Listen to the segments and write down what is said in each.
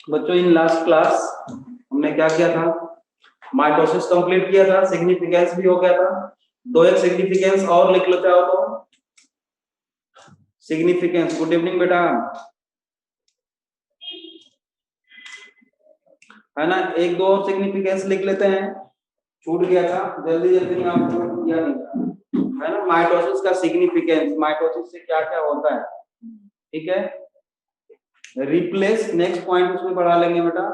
बच्चों in last class हमने क्या किया था, माइटोसिस कंप्लीट किया था, सिग्निफिकेंस भी हो गया था। दो एक सिग्निफिकेंस और लिख लो चाहो तो। सिग्निफिकेंस, गुड इवनिंग बेटा, है ना। एक दो और सिग्निफिकेंस लिख लेते हैं, छूट गया था, जल्दी जल्दी में आपको किया नहीं था, है ना। माइटोसिस का सिग्निफिकेंस, माइटोसिस से क्या क्या होता है, ठीक है। रिप्लेस, नेक्स्ट पॉइंट उसमें पढ़ा लेंगे बेटा,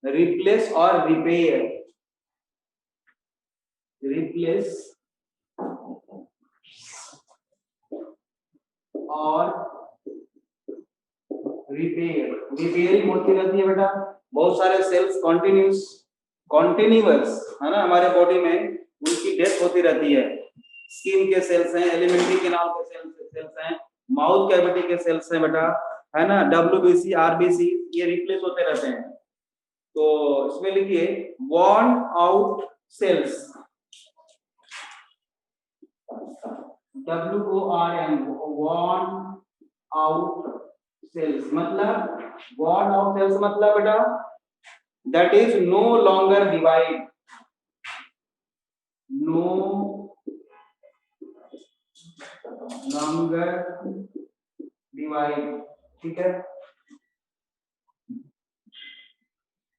रिप्लेस और रिपेयर। रिप्लेस और रिपेयरिंग होती रहती है बेटा। बहुत सारे सेल्स कॉन्टिन्यूअस है ना, हमारे बॉडी में उनकी डेथ होती रहती है। स्किन के सेल्स हैं, एलिमेंट्री कैनाल के सेल्स हैं, माउथ कैविटी के सेल्स हैं बेटा, है ना। डब्ल्यूबीसी, आरबीसी, ये रिप्लेस होते रहते हैं। तो इसमें लिखिए worn out sales, WORN, worn out sales मतलब, वॉर्न आउट सेल्स मतलब बेटा that is no longer divide, no longer divide, ठीक है।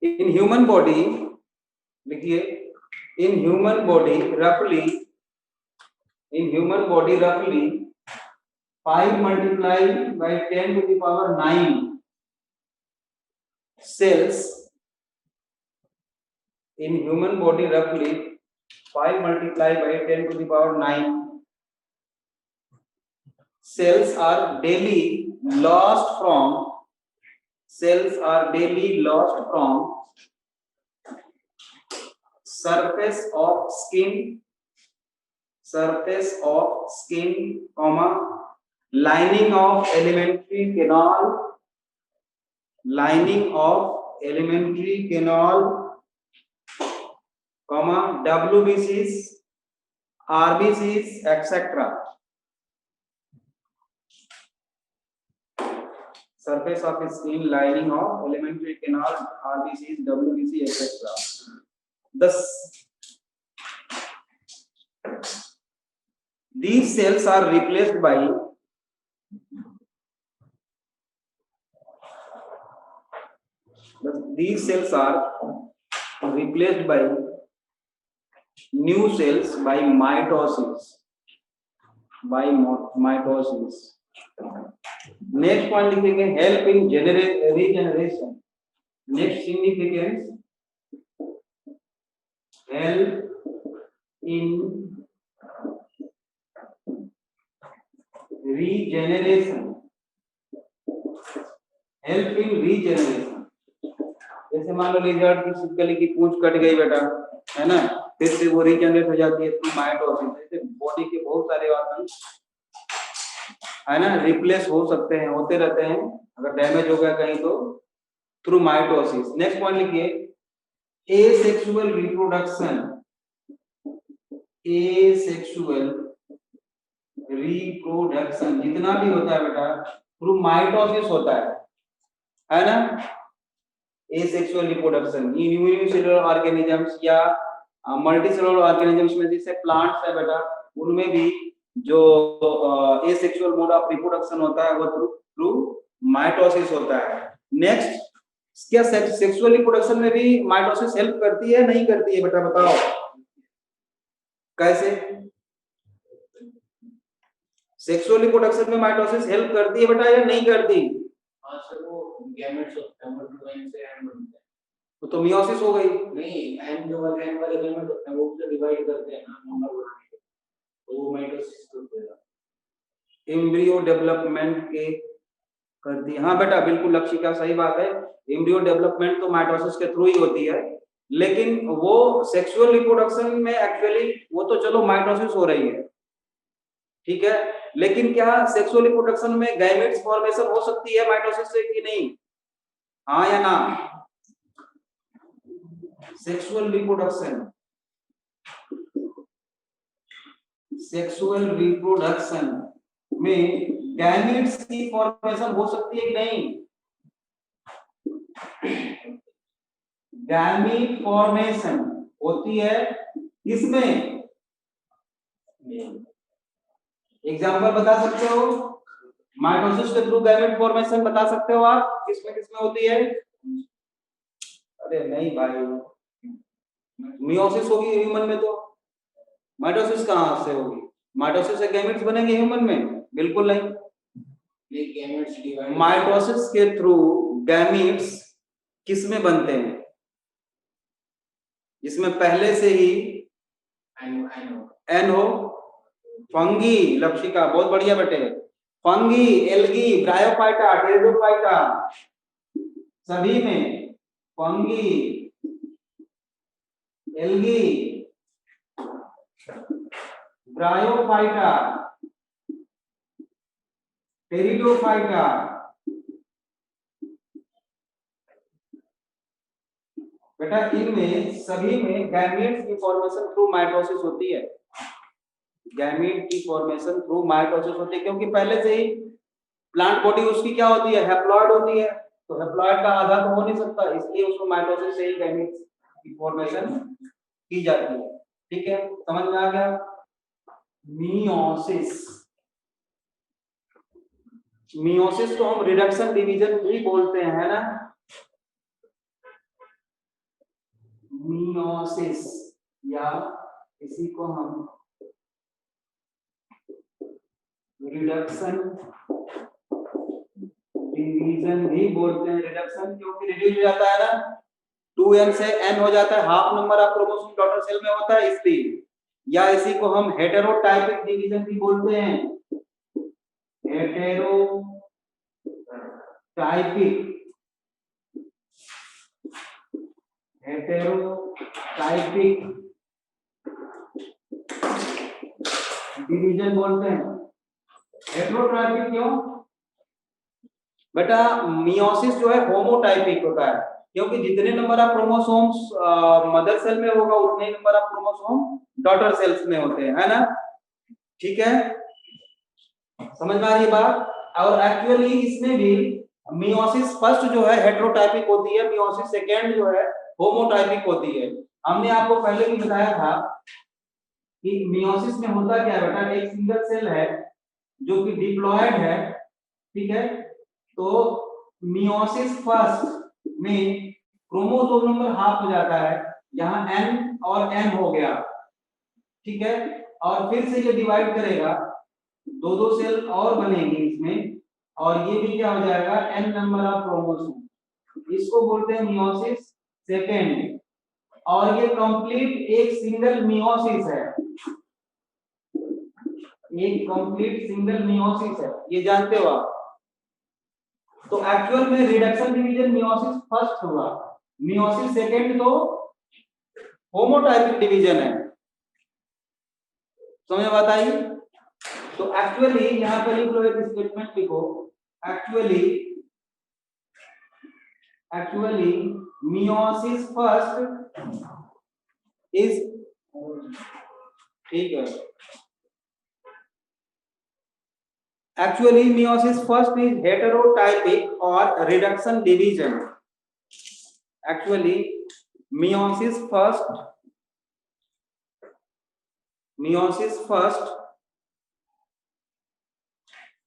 in human body लिखिए, in human body roughly 5 multiplied by 10 to the power 9 cells, in human body roughly 5 multiplied by 10 to the power 9 cells are daily lost from surface of skin, comma, lining of elementary canal, comma, WBCs, RBCs, etc. Surface of skin, lining of elementary canal, RBCs, WBC, etc. These cells are replaced by new cells by mitosis. Next point लिखेंगे help in regeneration. Next significance, help in regeneration. जैसे मान लो lizard की छिपकली की पूंछ cut गई बेटा, है ना, फिर से वो रीजनरेट हो जाती है थ्रू माइटोसिस। जैसे बॉडी के बहुत सारे ऑर्गन है ना रिप्लेस हो सकते हैं, होते रहते हैं, अगर डैमेज हो गया कहीं तो थ्रू माइटोसिस। नेक्स्ट पॉइंट लिखिए एसेक्सुअल रिप्रोडक्शन, जितना भी होता है बेटा थ्रू माइटोसिस होता है ना। Asexual reproduction in unicellular organisms या मल्टीसेलुलर ऑर्गेनिजम्स में, जैसे प्लांट्स है बेटा, उनमें भी जो एसेक्सुअल मोड ऑफ रिप्रोडक्शन होता है वो थ्रू माइटोसिस होता है। नेक्स्ट, क्या सेक्सुअल रिप्रोडक्शन में भी माइटोसिस हेल्प करती है नहीं करती है बेटा, बताओ कैसे। सेक्सुअल रिप्रोडक्शन में माइटोसिस हेल्प करती है बेटा या नहीं करती? हां सर, वो गैमेट्स होते हैं, मल्टीप्लाइंग से एंड बनते हैं, तो मियोसिस हो गई। नहीं, एंड जो वाले गैमेट होते हैं वो जो डिवाइड करते हैं ना नंबर बनाने के, तो वो माइटोसिस होता है। एम्ब्रियो डेवलपमेंट के करती है, हाँ बेटा बिल्कुल लक्ष्य सही बात है। एम्ब्रियो डेवलपमेंट तो माइटोसिस के थ्रू ही होती है, लेकिन वो सेक्सुअल रिप्रोडक्शन में एक्चुअली वो तो चलो माइटोसिस हो रही है, ठीक है, लेकिन क्या सेक्सुअल रिप्रोडक्शन में गैमेट्स फॉर्मेशन हो सकती है माइटोसिस से कि नहीं? हाँ या ना? सेक्सुअल रिप्रोडक्शन में गैमेट्स की फॉर्मेशन हो सकती है कि नहीं? गैमीट फॉर्मेशन होती है किसमें? एग्जाम्पल बता सकते हो? माइटोसिस के थ्रू गैमेट फॉर्मेशन बता सकते हो आप? किसमें किसमें होती है? अरे नहीं भाई, मियोसिस होगी ह्यूमन में, तो माइटोसिस कहाँ से होगी? माइटोसिस से गैमेट्स बनेंगे ह्यूमन में? बिल्कुल नहीं। माइटोसिस के थ्रू गैमेट्स किसमें बनते हैं? जिसमें पहले से ही एन हो। फंगी, लक्षिका बहुत बढ़िया बेटे। फंगी, एल्गी, ब्रायोफाइटा, टेरिडोफाइटा, सभी में फंगी, एल्गी, ब्रायोफाइटा, टेरिडोफाइटा, बेटा इनमें सभी में गैमेट्स की फॉर्मेशन थ्रू माइटोसिस होती है। गैमेट की फॉर्मेशन थ्रू माइटोसिस होती है, क्योंकि पहले से ही प्लांट बॉडी उसकी क्या होती है? हैप्लॉइड होती है। तो हैप्लॉइड का आधा तो हो नहीं सकता, इसलिए उसको माइटोसिस से ही गैमेट्स की फॉर्मेशन की जाती है। ठीक है, समझ में आ गया? मियोसिस, मियोसिस को हम रिडक्शन डिवीजन भी बोलते हैं, है ना? मियोसिस, या इसी को हम रिडक्शन डिवीजन भी बोलते हैं। रिडक्शन क्योंकि रिड्यूस हो जाता है ना, 2n से n हो जाता है, half number of chromosome daughter cell में होता है इसलिए। या इसी को हम हेटेरोटाइपिक डिवीजन भी बोलते हैं। हेटेरोटाइपिक डिवीजन बोलते हैं। हेटेरोटाइपिक क्यों बेटा? मियोसिस जो है होमोटाइपिक होता है, क्योंकि जितने number of chromosomes mother cell में होगा उतने number of chromosome daughter cells में होते हैं, है ना? ठीक है, समझ में आ रही है बात? और एक्चुअली इसमें भी मियोसिस फर्स्ट जो है हेटेरोटाइपिक होती है, मियोसिस सेकेंड जो है होमोटाइपिक होती है। हमने आपको पहले भी बताया था कि मियोसिस में होता क्या है बेटा? एक सिंगल सेल है जो कि डिप्लॉयड है, ठीक है? तो मियोसिस फर्स्ट में क्रोमोसोम नंबर हाफ हो जाता है, यहाँ n और n हो गया, ठीक है? और फिर से ये डिवाइड करेगा, दो दो सेल और बनेंगे इसमें, और ये भी क्या हो जाएगा? n number of chromosome. इसको बोलते हैं मियोसिस सेकेंड। और ये कंप्लीट एक सिंगल मियोसिस है, एक कंप्लीट सिंगल मियोसिस है, ये जानते हो आप? तो एक्चुअल में रिडक्शन डिवीजन मियोसिस फर्स्ट हुआ, मियोसिस सेकेंड तो होमोटाइपिक डिवीजन है। समझ में बात आई? तो एक्चुअली यहां पर लिख लो, एक स्टेटमेंट लिखो, एक्चुअली मियोसिस फर्स्ट इज, ठीक है, actually meiosis first is heterotypic or reduction division. Actually meiosis first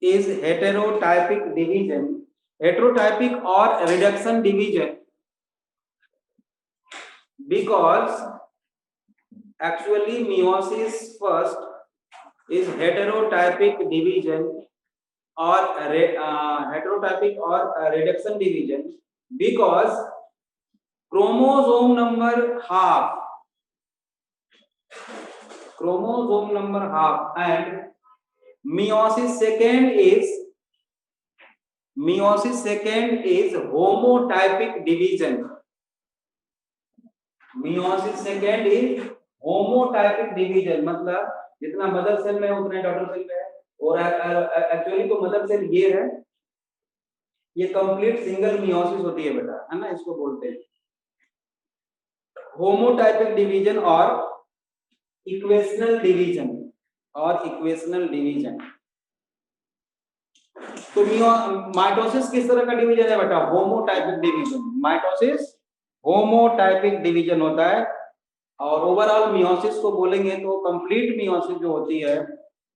is heterotypic division, heterotypic or reduction division, because actually meiosis first is heterotypic division or heterotypic or reduction division, because chromosome number half and meiosis second is homotypic division. meiosis second is homotypic division, मतलब जितना mother cell में है उतना daughter cell में है। और actually तो mother cell ये है, ये कंप्लीट सिंगल मियोसिस होती है बेटा, है ना? इसको बोलते हैं होमोटाइपिक डिवीजन और इक्वेशनल डिवीजन, तो माइटोसिस किस तरह का डिवीजन है बेटा? होमोटाइपिक डिवीजन। माइटोसिस होमोटाइपिक डिवीजन होता है। और ओवरऑल मियोसिस को बोलेंगे तो कंप्लीट मियोसिस जो होती है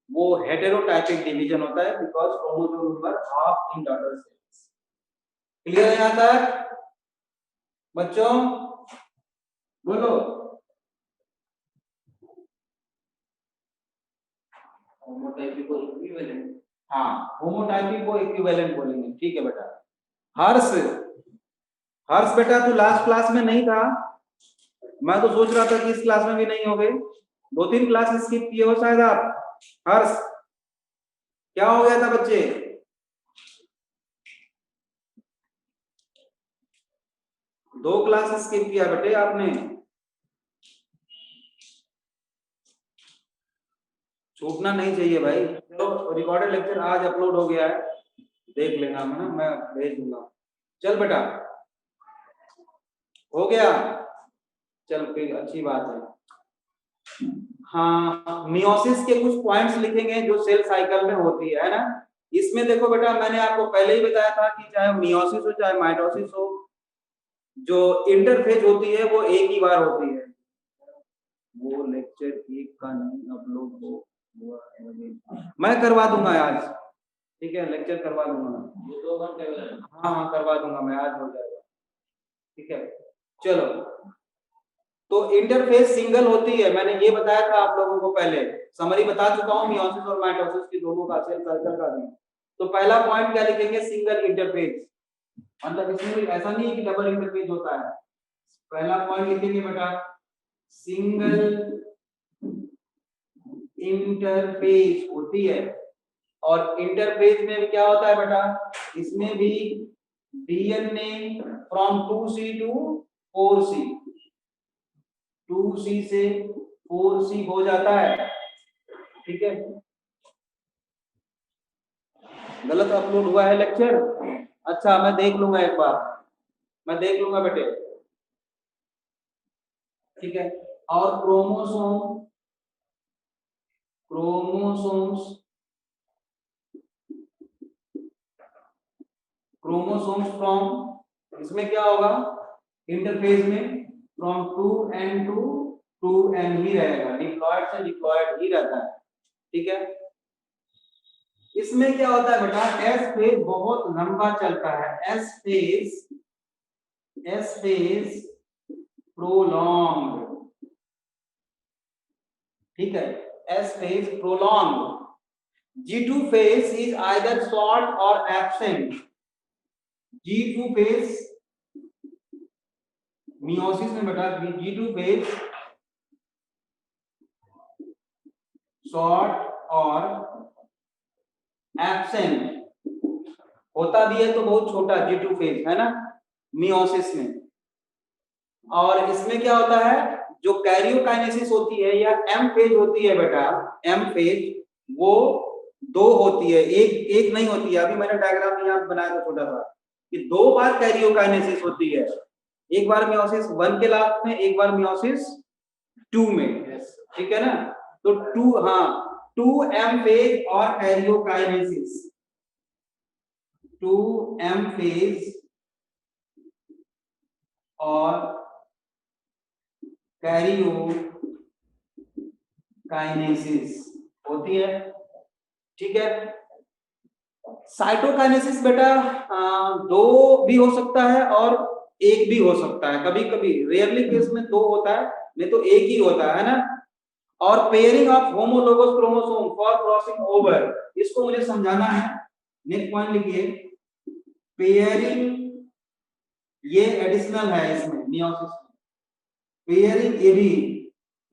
वो हेटेरोटाइपिक डिवीजन होता है, because chromosome number half in daughter cells. Clear है यहां तक बच्चों? बोलो। होमोटाइपिक को इक्विवेलेंट, हाँ होमोटाइपिक को इक्विवेलेंट बोलेंगे। ठीक है बेटा। हर्ष, हर्ष बेटा तू लास्ट क्लास में नहीं था, मैं तो सोच रहा था कि इस क्लास में भी नहीं हो गए। 2-3 क्लास स्किप किए हो शायद आप। हर्ष क्या हो गया था बच्चे? दो क्लास स्किप किया बेटे आपने। छूटना नहीं चाहिए भाई। तो रिकॉर्डेड लेक्चर आज अपलोड हो गया है, देख लेना है ना, मैं भेज दूंगा। चल बेटा हो गया, चल फिर अच्छी बात है। हाँ मियोसिस के कुछ पॉइंट्स लिखेंगे जो सेल साइकिल में होती है ना। इसमें देखो बेटा मैंने आपको पहले ही बताया था कि चाहे मियोसिस हो चाहे माइटोसिस हो, जो इंटरफेज होती है वो एक ही बार होती है। वो लेक्चर एक का नहीं अपलोड हुआ है, मैं करवा दूंगा आज। ठीक है लेक्चर करवा दूंगा मैं, 2 घंटे। हाँ हाँ करवा दूंगा मैं, आज हो जाएगा। ठीक है चलो। तो इंटरफेस सिंगल होती है, मैंने ये बताया था आप लोगों को पहले, समरी बता चुका हूँ मियोसिस और माइटोसिस की दोनों का, सेल साइकिल का भी। तो पहला पॉइंट क्या लिखेंगे? Single interface. मतलब इसमें ऐसा नहीं है कि डबल इंटरफेस होता है। पहला पॉइंट लिखेंगे बेटा सिंगल इंटरफेस होती है। और इंटरफेस में भी क्या होता है बेटा? इसमें भी DNA from 2C to 4C, 2C से 4C हो जाता है। ठीक है गलत अपलोड हुआ है लेक्चर? अच्छा मैं देख लूंगा एक बार, मैं देख लूंगा बेटे। ठीक है और क्रोमोसोम्स फ्रॉम, इसमें क्या होगा इंटरफेस में? फ्रॉम 2N टू 2N ही रहेगा, डिप्लॉयड से डिप्लॉयड ही रहता है। ठीक है इसमें क्या होता है बेटा? एस फेज बहुत लंबा चलता है। S phase prolong. ठीक है S phase prolong. G2 phase is either short or absent. G2 phase meiosis में बेटा G2 phase शॉर्ट और एब्सेंट होता भी है, तो बहुत छोटा G2 फेज है ना मियोसिस में। और इसमें क्या होता है? जो कैरियोकाइनेसिस होती है या एम फेज होती है बेटा, एम फेज वो 2 होती है, एक नहीं होती है। अभी मैंने डायग्राम यहाँ बनाया था छोटा सा कि 2 बार कैरियोकाइनेसिस होती है, एक बार मियोसिस 1 के लास्ट में, एक बार मियोसिस 2 में। ठीक है ना? तो 2 हाँ 2M फेज और कैरियोकाइनेसिस, 2M फेज और कैरियोकाइनेसिस होती है। ठीक है साइटोकाइनेसिस बेटा 2 भी हो सकता है और 1 भी हो सकता है, कभी कभी रेयरली केस में 2 होता है, नहीं तो 1 ही होता है ना। और pairing of homologous chromosome for crossing over, इसको मुझे समझाना है। नेक्स्ट पॉइंट लिखिए पेयरिंग, ये एडिशनल है इसमें मियोसिस में। पेयरिंग ये भी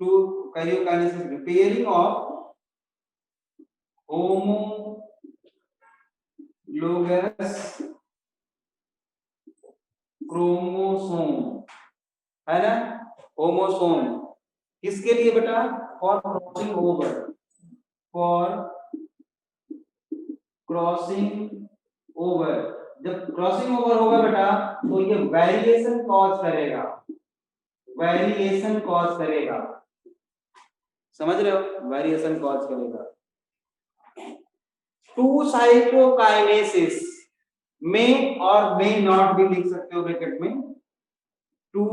टू कैरियोकाइनेसिस में, पेयरिंग ऑफ होमोलोगस क्रोमोसोम है ना, होमोसोम किसके लिए बेटा? For crossing over, for crossing over. जब क्रॉसिंग ओवर होगा बेटा तो ये वेरिएशन कॉज करेगा, वेरिएशन कॉज करेगा, समझ रहे हो? वेरिएशन कॉज करेगा। टू साइटोकाइनेसिस में और मे नॉट भी लिख सकते हो ब्रैकेट में, टू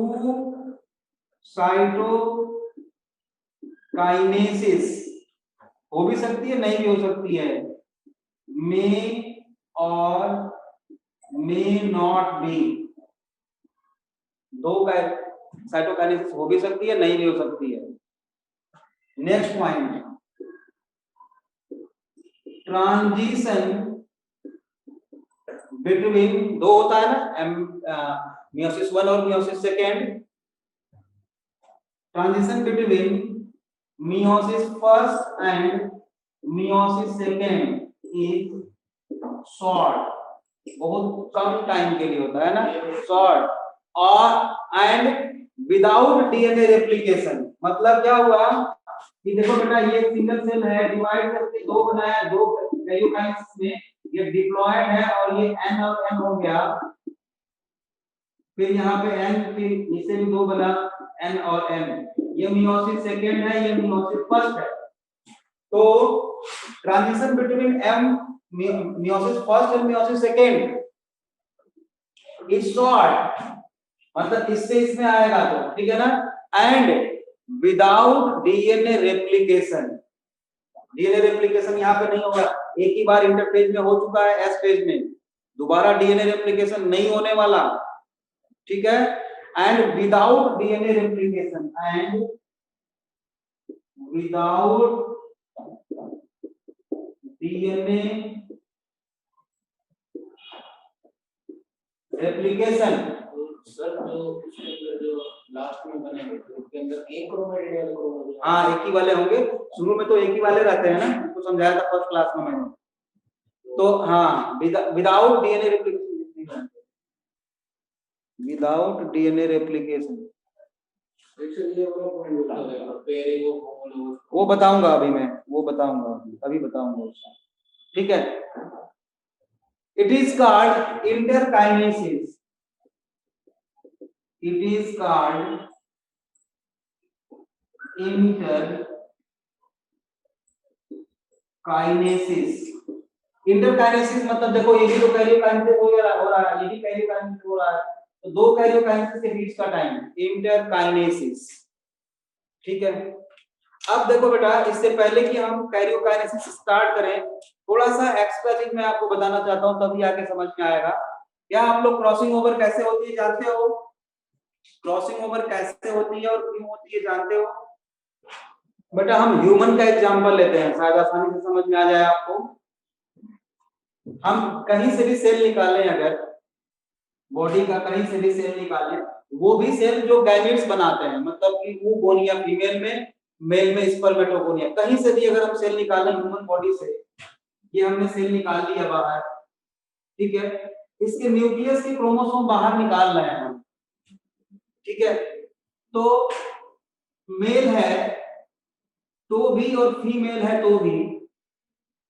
साइटोकाइनेसिस हो भी सकती है, नहीं भी हो सकती है, मे और मे नॉट बी, दो साइटोकाइनेसिस हो भी सकती है, नहीं भी हो सकती है। नेक्स्ट पॉइंट, ट्रांजिशन बिटवीन, दो होता है ना, मियोसिस 1 और meiosis second, transition between meiosis first and meiosis second is short, बहुत कम टाइम के लिए होता है ना, शॉर्ट, और एंड विदाउट डीएनए रेप्लिकेशन। मतलब क्या हुआ कि देखो बेटा, ये सिंगल सेल है, डिवाइड करके दो बनाया, दो कैरियोकाइनेसिस में ये डिप्लॉयड है और ये एन और एन हो गया, फिर यहाँ पे एन, फिर इसे भी दो बना एन और एन, ये मियोसिस सेकेंड है, ये मियोसिस फर्स्ट है। तो transition between um meiosis first and meiosis second is short, मतलब इससे इसमें आएगा तो ठीक है ना, and without DNA replication, DNA replication यहाँ पे नहीं होगा, एक ही बार इंटरफेज में हो चुका है एस फेज में, दोबारा डीएनए रेप्लिकेशन नहीं होने वाला, ठीक है, and without DNA replication, and without DNA replication. Sir जो लास्ट में बनेंगे उसके अंदर एक क्रोमेटिड वाले क्रोमोसोम, हाँ एक ही वाले होंगे, शुरू में तो एक ही वाले रहते हैं ना, उसको समझाया था फर्स्ट क्लास में मैंने, तो हाँ without DNA replication, without DNA replication, वो बताऊंगा अभी मैं, वो बताऊंगा अभी बताऊंगा, ठीक है। It is called interkinesis, it is called interkinesis. Interkinesis मतलब देखो, ये भी तो कैरियोकाइनेसिस हो रहा है, ये भी कैरियोकाइनेसिस हो रहा है, तो दो कैरियोकाइनेसिस के बीच का टाइम इंटरकाइनेसिस, ठीक है। अब देखो बेटा, इससे पहले कि हम कैरियोकाइनेसिस स्टार्ट करें, थोड़ा सा एक्स्ट्रा चीज मैं आपको बताना चाहता हूं, तभी आगे समझ में आएगा। क्या आप लोग क्रॉसिंग ओवर कैसे होती है जानते हो? क्रॉसिंग ओवर कैसे होती है और क्यों होती है जानते हो? बेटा हम ह्यूमन का एग्जांपल लेते हैं, शायद आसानी से समझ में आ जाए आपको। हम कहीं से भी सेल निकालें, अगर बॉडी का कहीं से भी सेल निकालें, वो भी सेल जो गैमेट्स बनाते हैं, मतलब कि वो गोनिया फीमेल में, मेल में स्पर्मेटोगोनिया, कहीं से भी अगर हम सेल निकालें ह्यूमन बॉडी से, ये हमने सेल निकाल लिया बाहर, ठीक है, इसके न्यूक्लियस के क्रोमोसोम बाहर निकाल रहे हैं हम, ठीक है, तो मेल है तो भी और फीमेल है तो भी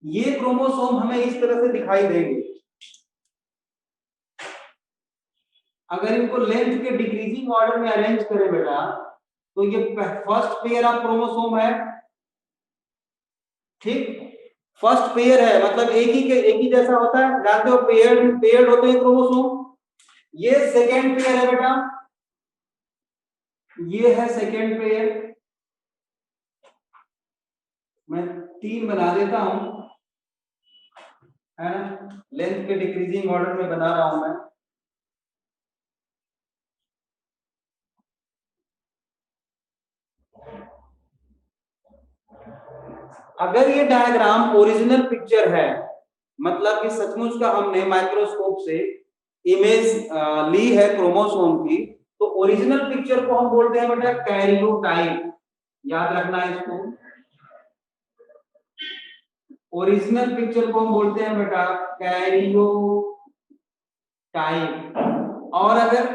ये क्रोमोसोम हमें इस तरह से दिखाई देंगे। अगर इनको लेंथ के डिक्रीजिंग ऑर्डर में अरेंज करें बेटा, तो ये फर्स्ट पेयर ऑफ क्रोमोसोम है, ठीक, फर्स्ट पेयर है, मतलब एक ही जैसा होता है, जानते हो, पेयर्ड होते हैं क्रोमोसोम। ये सेकेंड पेयर है बेटा, ये है सेकेंड पेयर, मैं 3 बना देता हूं, है ना, लेंथ के डिक्रीजिंग ऑर्डर में बना रहा हूं मैं। अगर ये डायग्राम ओरिजिनल पिक्चर है, मतलब कि सचमुच का हमने माइक्रोस्कोप से इमेज ली है क्रोमोसोम की, तो ओरिजिनल पिक्चर को हम बोलते हैं बेटा कैरियोटाइप, याद रखना है इसको, ओरिजिनल पिक्चर को हम बोलते हैं बेटा कैरियोटाइप। और अगर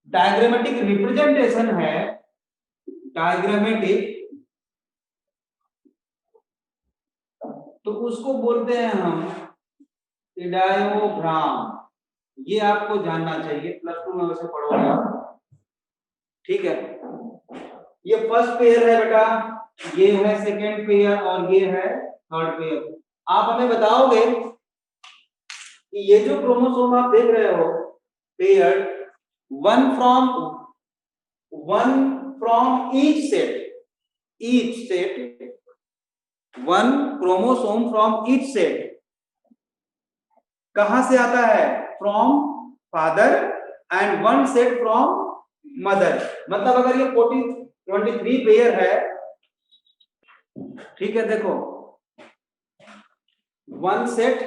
डायग्रामेटिक रिप्रेजेंटेशन है, डायग्रामेटिक, तो उसको बोलते हैं हम इडायोग्राम। ये आपको जानना चाहिए, +2 में वैसे पढ़ोगे आप, ठीक है। ये फर्स्ट पेयर है बेटा, ये है सेकेंड पेयर और ये है थर्ड पेयर। आप हमें बताओगे कि ये जो क्रोमोसोम आप देख रहे हो paired, one from each set, one chromosome from each set कहां से आता है? From father and one set from mother. मतलब अगर ये 23 पेयर है, ठीक है, देखो वन सेट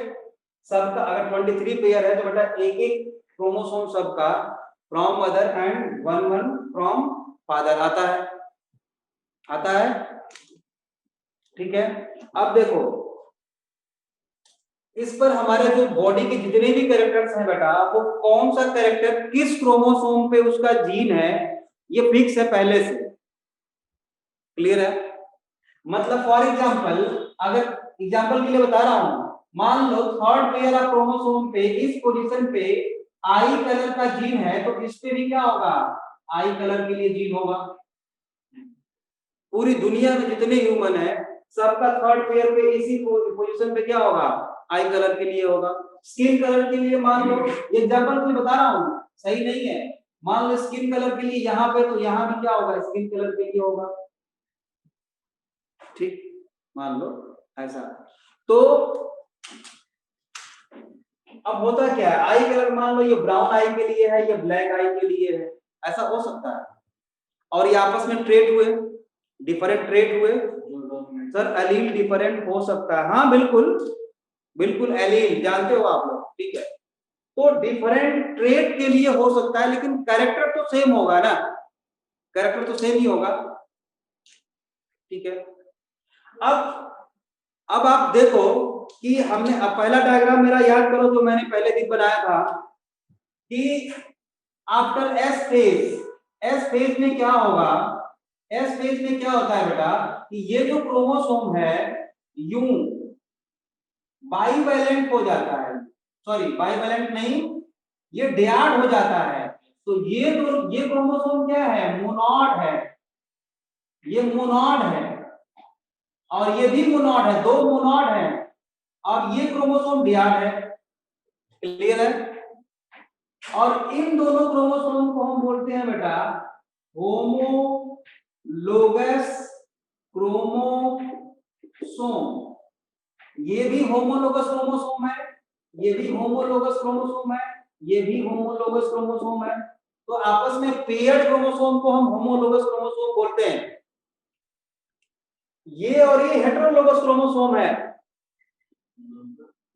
सबका अगर 23 पेयर है तो बेटा एक एक क्रोमोसोम सबका from mother and one from father आता है, ठीक है। अब देखो इस पर हमारे जो बॉडी के जितने भी कैरेक्टर्स हैं बेटा, वो कौन सा कैरेक्टर किस क्रोमोसोम पे उसका जीन है ये फिक्स है पहले से, क्लियर है। मतलब फॉर एग्जांपल, अगर एग्जांपल के लिए बता रहा हूं, मान लो थर्ड पेयर ऑफ क्रोमोसोम पे इस पोजीशन पे आई कलर का जीन है, तो इस पे भी क्या होगा? आई कलर के लिए जीन होगा। पूरी दुनिया में जितने ह्यूमन है सबका थर्ड पेयर पे इसी पोजीशन पे क्या होगा? आई कलर के लिए होगा। स्किन कलर के लिए मान लो, ये एग्जांपल मैं बता रहा हूं, सही नहीं है, मान लो स्किन कलर के लिए यहाँ पे, तो यहाँ भी क्या होगा? स्किन कलर के लिए होगा, ठीक, मान लो ऐसा। तो अब होता क्या है, आई कलर मान लो ये ब्राउन आई के लिए है, ये ब्लैक आई के लिए है, ऐसा हो सकता है। और ये आपस में ट्रेट हुए, डिफरेंट ट्रेट हुए सर, एलील डिफरेंट हो सकता है, हाँ बिल्कुल एलील जानते हो आप लोग, ठीक है। तो डिफरेंट ट्रेट के लिए हो सकता है, लेकिन कैरेक्टर तो सेम होगा ना, कैरेक्टर तो सेम ही होगा, ठीक है। अब आप देखो कि हमने, अब पहला डायग्राम मेरा याद करो जो मैंने पहले दिन बनाया था कि आफ्टर एस फेज में क्या होगा? एस फेज में क्या होता है बेटा कि ये जो क्रोमोसोम है यूं बाइवैलेंट हो जाता है, सॉरी बाइवैलेंट नहीं, ये डियाड हो जाता है। तो ये क्रोमोसोम क्या है? मोनॉड है, ये मोनॉड है और ये भी मोनॉड है, दो मोनॉड है, और ये क्रोमोसोम डियाड है, क्लियर है। और इन दोनों क्रोमोसोम को हम बोलते हैं बेटा होमोलोगस क्रोमोसोम। ये भी होमोलोगस क्रोमोसोम है, ये भी होमोलोगस क्रोमोसोम है, ये भी होमोलोगस क्रोमोसोम है। तो आपस में पेयर्ड क्रोमोसोम को हम होमोलोगस क्रोमोसोम बोलते हैं। ये और ये हेटेरोलोगस क्रोमोसोम है,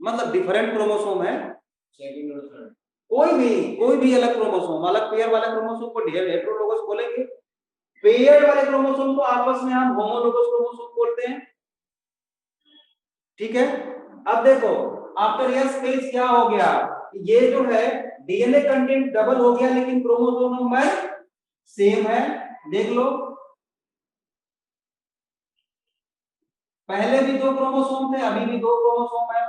मतलब डिफरेंट क्रोमोसोम है, सेकंड और थर्ड कोई भी अलग क्रोमोसोम, अलग पेयर वाले क्रोमोसोम को हेटेरोलोगस बोलेंगे, पेयर वाले क्रोमोसोम को आपस में हम होमोलोगस क्रोमोसोम बोलते हैं, ठीक है। अब देखो आफ्टर एस फेज क्या हो गया, ये जो है डीएनए कंटेंट डबल हो गया लेकिन क्रोमोसोम नंबर सेम है, देख लो पहले भी दो क्रोमोसोम थे, अभी भी दो क्रोमोसोम है।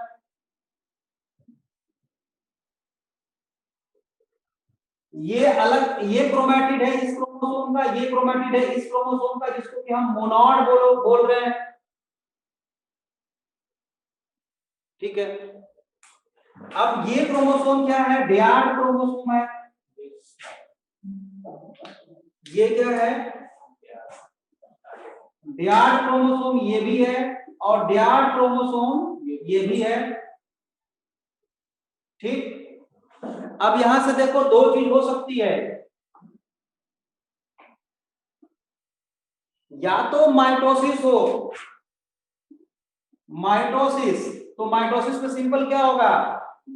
ये अलग, ये क्रोमैटिड है इस क्रोमोसोम का, ये क्रोमैटिड है इस क्रोमोसोम का, जिसको कि हम मोनॉड बोल रहे हैं, ठीक है। अब ये क्रोमोसोम क्या है? डियाड क्रोमोसोम है, ये क्या है? डियाड क्रोमोसोम, ये भी है, और डियाड क्रोमोसोम ये भी है, ठीक। अब यहां से देखो दो चीज हो सकती है, या तो माइटोसिस हो, माइटोसिस, तो माइटोसिस में सिंपल क्या होगा,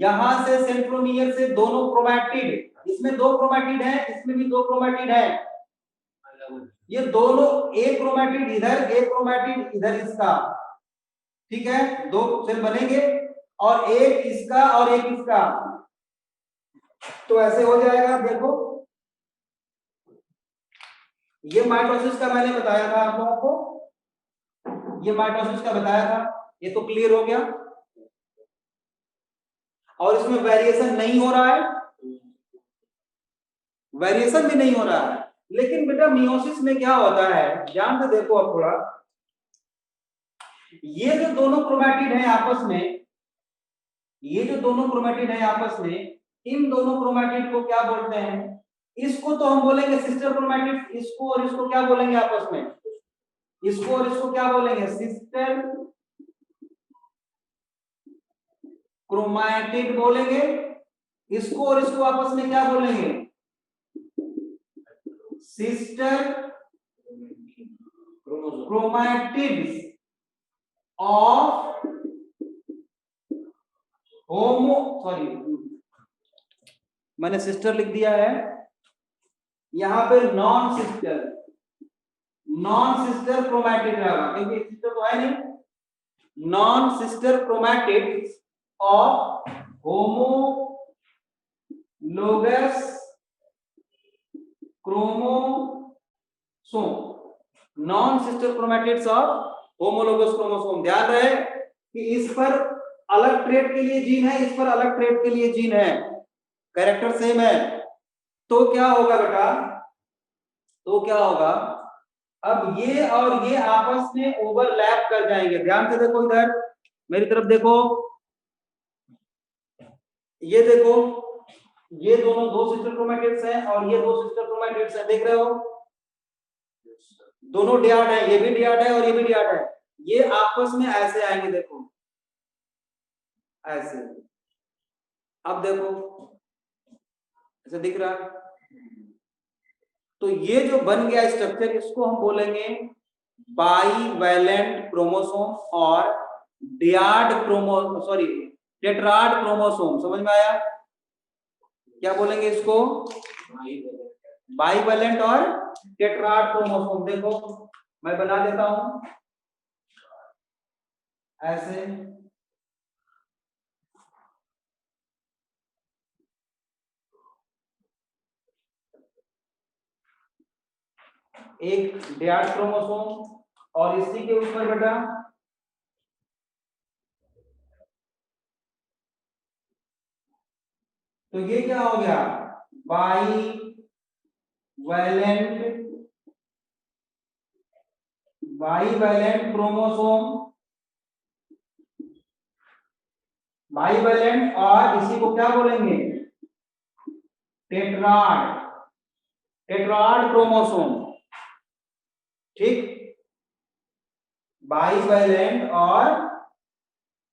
यहां से सेंट्रोमियर से दोनों क्रोमैटिड, इसमें दो क्रोमैटिड है, इसमें भी दो क्रोमैटिड है, ये दोनों एक क्रोमैटिड इधर, एक क्रोमैटिड इधर इसका, ठीक है, दो सेल बनेंगे और एक इसका और एक इसका, तो ऐसे हो जाएगा। देखो ये माइटोसिस का मैंने बताया था आप लोगों को, ये माइटोसिस का बताया था, ये तो क्लियर हो गया। और इसमें वेरिएशन नहीं हो रहा है, वेरिएशन भी नहीं हो रहा है, लेकिन बेटा मियोसिस में क्या होता है ध्यान से देखो अब थोड़ा, ये जो दोनों क्रोमैटिड हैं आपस में, ये जो दोनों क्रोमैटिड हैं आपस में, इन दोनों क्रोमैटिड को क्या बोलते हैं? इसको तो हम बोलेंगे सिस्टर क्रोमैटिड, इसको और इसको क्या बोलेंगे आपस में? इसको और इसको क्या बोलेंगे? सिस्टर क्रोमैटिड बोलेंगे। इसको और इसको आपस में क्या बोलेंगे? Sister chromatids of homo, sorry मैंने सिस्टर लिख दिया है, यहां पे नॉन सिस्टर क्रोमैटिड रहेगा, क्योंकि सिस्टर तो है नहीं। Non sister chromatids of homologous chromosome, non sister chromatids of homologous chromosome. ध्यान रहे कि इस पर अलग ट्रेट के लिए जीन है, इस पर अलग ट्रेट के लिए जीन है, कैरेक्टर सेम है, तो क्या होगा बेटा? तो क्या होगा? अब ये और ये आपस में ओवरलैप कर जाएंगे। ध्यान से देखो, इधर मेरी तरफ देखो, ये देखो, ये दोनों दो सिस्टर क्रोमैटिड्स हैं और ये दो सिस्टर क्रोमैटिड्स हैं, देख रहे हो? दोनों डियाड है, ये भी डियाड है और ये भी डियाड है। ये आपस में ऐसे आएंगे, देखो ऐसे। अब देखो ऐसे दिख रहा है। तो ये जो बन गया स्ट्रक्चर, इसको हम बोलेंगे बाईवैलेंट क्रोमोसोम और टेट्राड क्रोमोसोम। समझ में आया? क्या बोलेंगे इसको? बाईवैलेंट और टेट्राड क्रोमोसोम। देखो मैं बना देता हूं ऐसे, एक डियाड क्रोमोसोम और इसी के ऊपर बेटा तो ये क्या हो गया? बाईवैलेंट क्रोमोसोम, बाईवैलेंट, और इसी को क्या बोलेंगे? Tetrad chromosome. ठीक, बाईवैलेंट और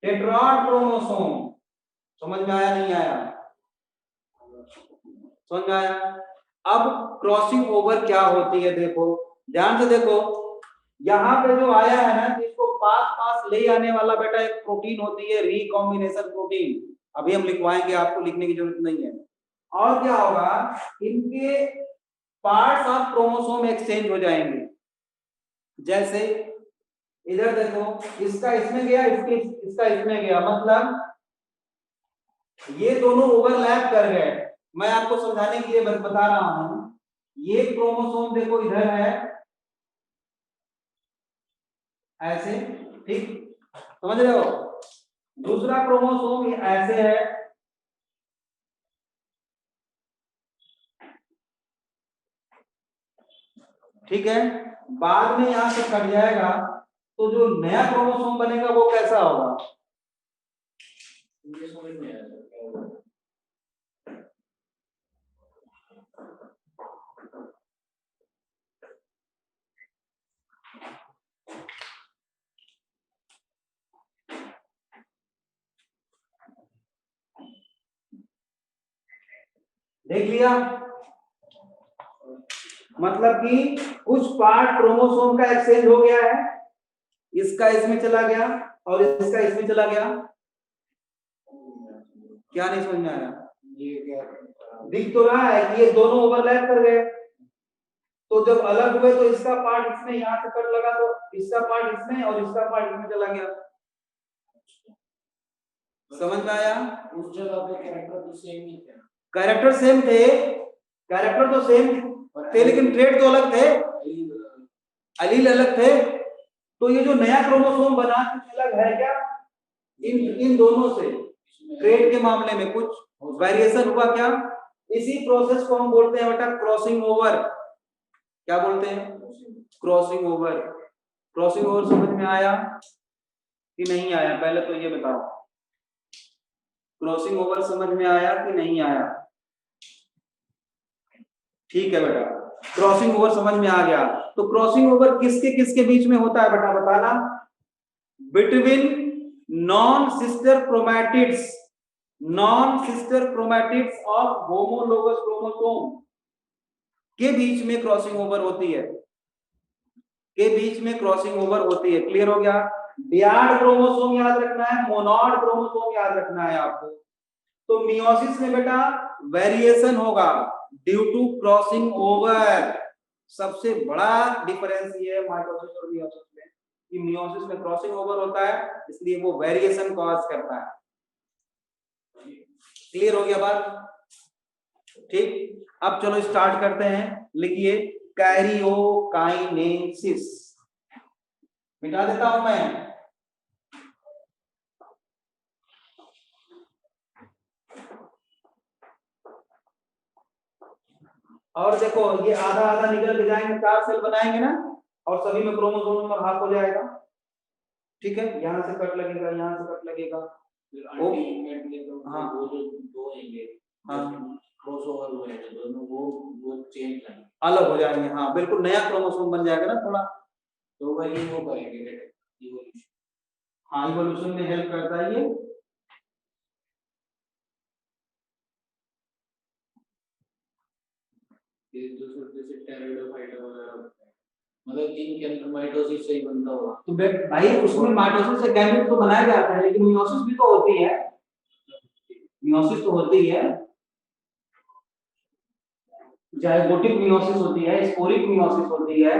टेट्राड क्रोमोसोम। समझ में आया नहीं आया? समझ में आया? अब क्रॉसिंग ओवर क्या होती है देखो, ध्यान से देखो, यहां पे जो आया है ना, इसको पास पास ले आने वाला बेटा एक प्रोटीन होती है, रिकॉम्बिनेशन प्रोटीन। अभी हम लिखवाएंगे, आपको लिखने की जरूरत नहीं है। और क्या होगा? इनके पार्ट्स ऑफ क्रोमोसोम एक्सचेंज हो जाएंगे। जैसे इधर देखो, इसका इसमें गया, इसका इसमें गया, मतलब ये दोनों ओवरलैप कर गए। मैं आपको समझाने के लिए बता रहा हूं। ये क्रोमोसोम देखो इधर है ऐसे, ठीक, समझ रहे हो? दूसरा क्रोमोसोम ऐसे है, ठीक है। बाद में यहां से कट जाएगा, तो जो नया क्रोमोसोम बनेगा वो कैसा होगा? ये समझ में आया सर, क्या हुआ? देख लिया? मतलब कि कुछ पार्ट क्रोमोसोम का एक्सचेंज हो गया है, इसका इसमें चला गया और इसका इसमें चला गया। क्या नहीं समझ में आया? ये क्या दिख तो रहा है कि ये दोनों ओवरलैप कर गए, तो जब अलग हुए तो इसका पार्ट इसमें यहां से कट लगा, तो इसका पार्ट इसमें और इसका पार्ट इसमें चला गया। समझ में आया? उस जगह पे कैरेक्टर तो सेम ही थे, कैरेक्टर सेम थे, कैरेक्टर तो सेम थे, लेकिन ट्रेड तो अलग थे, अलील अलग थे। तो ये जो नया क्रोमोसोम बना कुछ अलग है क्या? इन दोनों से ट्रेड के मामले में कुछ वेरिएशन हुआ क्या? इसी प्रोसेस को हम बोलते हैं बेटा क्रॉसिंग ओवर। क्या बोलते हैं? Crossing over. क्रॉसिंग ओवर समझ में आया? कि नहीं आया, पहले तो ये बताओ। क्रॉसिंग ओवर समझ में आया कि नहीं आया? ठीक है बेटा, क्रॉसिंग ओवर समझ में आ गया। तो क्रॉसिंग ओवर किसके किसके बीच में होता है बेटा, बताना। Between non sister chromatids, non sister chromatids of homologous chromosome के बीच में क्रॉसिंग ओवर होती है, के बीच में क्रॉसिंग ओवर होती है। क्लियर हो गया? डियाड क्रोमोसोम याद रखना है, मोनॉड क्रोमोसोम याद रखना है आपको। तो मियोसिस में बेटा वेरिएशन होगा ड्यू टू क्रॉसिंग ओवर। सबसे बड़ा डिफरेंस ये है माइटोसिस और मियोसिस में कि मियोसिस में क्रॉसिंग ओवर होता है, इसलिए वो वेरिएशन कॉज करता है। क्लियर हो गया बात? ठीक, अब चलो स्टार्ट करते हैं। लिखिए कैरियोकाइनेसिस, मिटा देता हूं मैं। और देखो ये आधा आधा निकल के जाएंगे, 4 सेल बनाएंगे ना, और सभी में क्रोमोसोम नंबर हाफ हो जाएगा। ठीक है, यहाँ से कट लगेगा, यहाँ से कट लगेगा। अल्टीमेटली तो हाँ। वो जो दो होंगे, हाँ, क्रॉसओवर हुए हैं दोनों, वो चेंज करेंगे, अलग हो जाएंगे। हाँ बिल्कुल, नया क्रोमोसोम बन जाएगा ना थोड़ा, तो वही वो करेंगे इवोल्यूशन। हाँ इवोल्यूशन में हेल्प करता है ये। दूसरे से टेरिडोफाइटा वगैरह होता है, मतलब इनके अंदर माइटोसिस से ही बनता होगा। तो भाई उसमें माइटोसिस से गैमेट तो बनाया जाता है, लेकिन मियोसिस भी तो होती है, मियोसिस तो होती है, जाइगोटिक मियोसिस होती है, स्पोरिक मियोसिस होती है।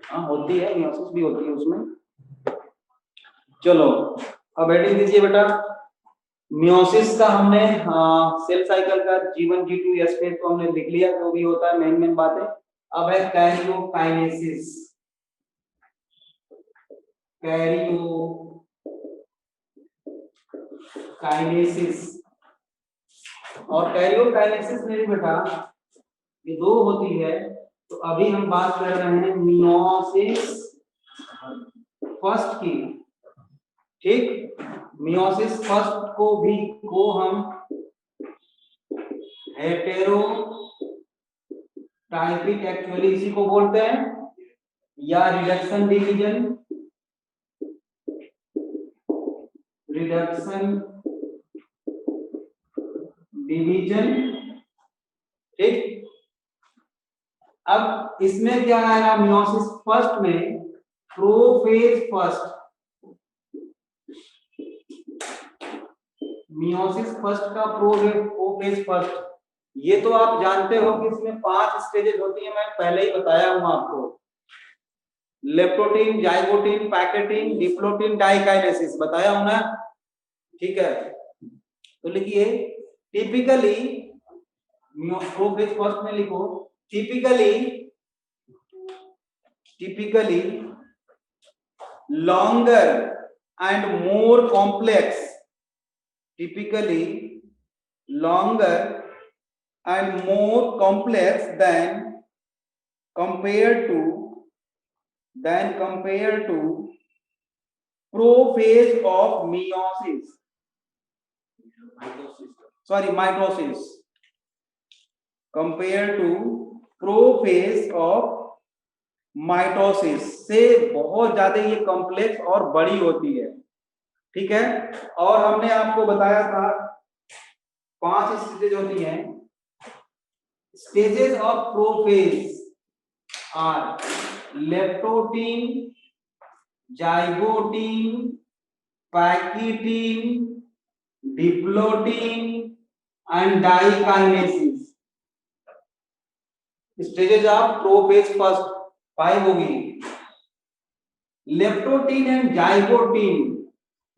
हाँ होती है, मियोसिस भी होती है उसमें। चलो अब हेडिंग दीजिए बेटा। मियोसिस का हमने सेल साइकिल का G1 G2 S फेज तो हमने लिख लिया, जो भी होता है मेन मेन बातें। अब है कैरियोकाइनेसिस, कैरियोकाइनेसिस। और कैरियोकाइनेसिस में भी बेटा ये दो होती है, तो अभी हम बात कर रहे हैं मियोसिस फर्स्ट की। ठीक, मियोसिस फर्स्ट को हम हेटेरोटाइपिक एक्चुअली इसी को बोलते हैं, या रिडक्शन डिवीजन, रिडक्शन डिवीजन। ठीक, अब इसमें क्या आएगा, मियोसिस फर्स्ट में प्रोफेज फर्स्ट, मियोसिस फर्स्ट का प्रोफेज फर्स्ट। ये तो आप जानते हो कि इसमें 5 स्टेजेस होती है, मैं पहले ही बताया हूं आपको। Leptotene, zygotene, pachytene, diplotene, diakinesis बताया हूं ना। ठीक है, तो लिखिए टिपिकली प्रोफेज फर्स्ट में लिखो typically longer and more complex, typically longer and more complex than compared to prophase of meiosis, mitosis, compared to prophase of mitosis से बहुत ज्यादा ये कॉम्प्लेक्स और बड़ी होती है। ठीक है, और हमने आपको बताया था 5 स्टेजेस होती हैं। Stages of prophase are leptotene, zygotene, pachytene, diplotene and diakinesis. Stages of prophase first 5 होगी। लेप्टोटीन एंड जाइगोटीन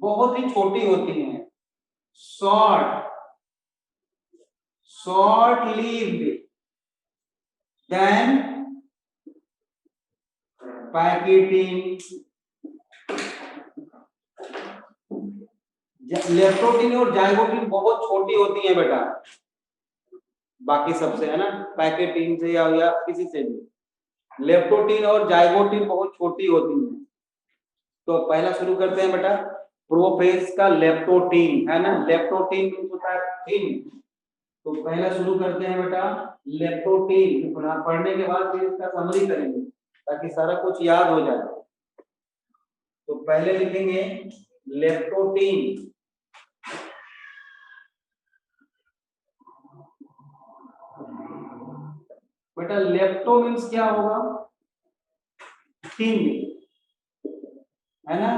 बहुत ही छोटी होती हैं, short lived then pachytene. Leptotene और जाइगोटीन बहुत छोटी होती हैं बेटा, बाकी सबसे, है ना, पैकेटीन से या किसी से भी। लेप्टोटीन और जाइगोटीन बहुत छोटी होती है। तो पहला शुरू करते हैं बेटा, प्रोफेज का लेप्टोटीन है ना, लेप्टोटीन मींस होता है थिन। तो पहला शुरू करते हैं बेटा लेप्टोटीन, पढ़ने के बाद फिर इसका समरी करेंगे ताकि सारा कुछ याद हो जाए। तो पहले लिखेंगे लेप्टोटीन। बेटा लेप्टो मीन्स क्या होगा, थिन है ना,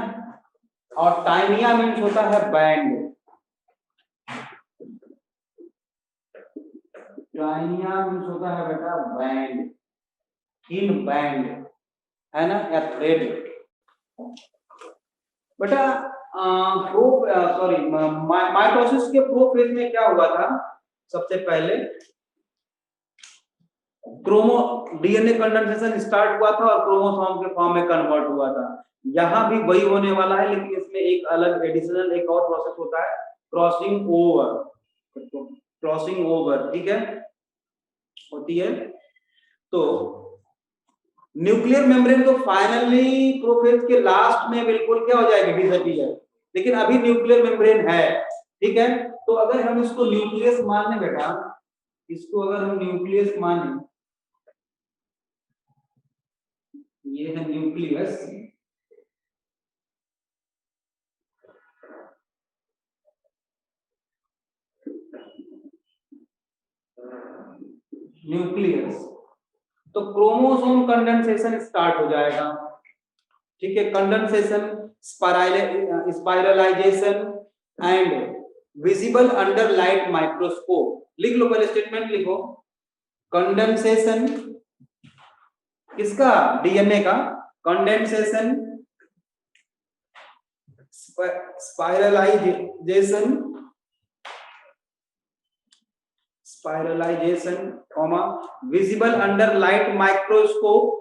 और टाइनिया मीन्स होता है बैंड। टाइनिया मीन्स होता है बेटा बैंड, थिन बैंड है ना, या थ्रेड। बेटा प्रो सॉरी माइटोसिस के प्रोफेज में क्या हुआ था, सबसे पहले क्रोमो डीएनए कंडेंसेशन स्टार्ट हुआ था और क्रोमोसोम के फॉर्म में कन्वर्ट हुआ था। यहाँ भी वही होने वाला है, लेकिन इसमें एक अलग एडिशनल एक और प्रोसेस होता है, क्रॉसिंग ओवर। क्रॉसिंग ओवर ठीक है होती है। तो न्यूक्लियर मेम्ब्रेन तो फाइनली प्रोफेज के लास्ट में बिल्कुल क्या हो जाएगी, डिसअपीयर, लेकिन अभी न्यूक्लियर मेम्ब्रेन है। ठीक है, तो अगर हम इसको न्यूक्लियस माने बेटा, इसको अगर हम न्यूक्लियस माने, ये है न्यूक्लियस, न्यूक्लियस, तो क्रोमोसोम कंडेंसेशन स्टार्ट हो जाएगा। ठीक है, condensation, spiralisation and visible under light microscope. लिख लो, पहले स्टेटमेंट लिखो, कंडेंसेशन किसका, डीएनए का, condensation, spiralisation, spiralisation comma visible under light microscope.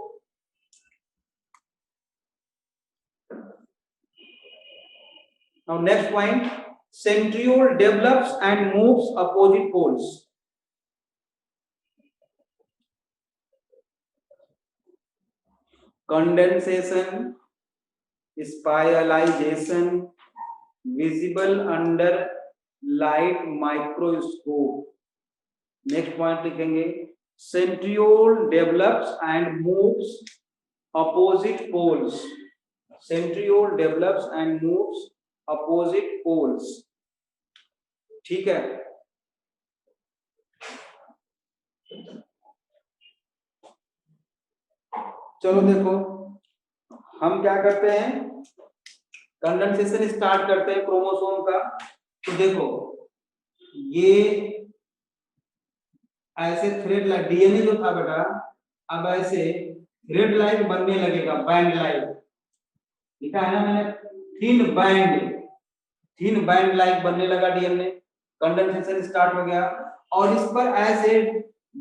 Now next point, centriole develops and moves opposite poles. Condensation, spiralization, visible under light microscope. Next point लिखेंगे, centriole develops and moves opposite poles. Centriole develops and moves opposite poles. ठीक है, चलो देखो हम क्या करते हैं, condensation start करते हैं क्रोमोसोम का। तो देखो ये ऐसे थ्रेड लाइक डीएनए जो था बेटा, अब ऐसे थ्रेड लाइक बनने लगेगा, बैंड लाइक लिखा है ना मैंने, thin band, thin band like बनने लगा डीएनए, कंडेंसेशन स्टार्ट हो गया। और इस पर ऐसे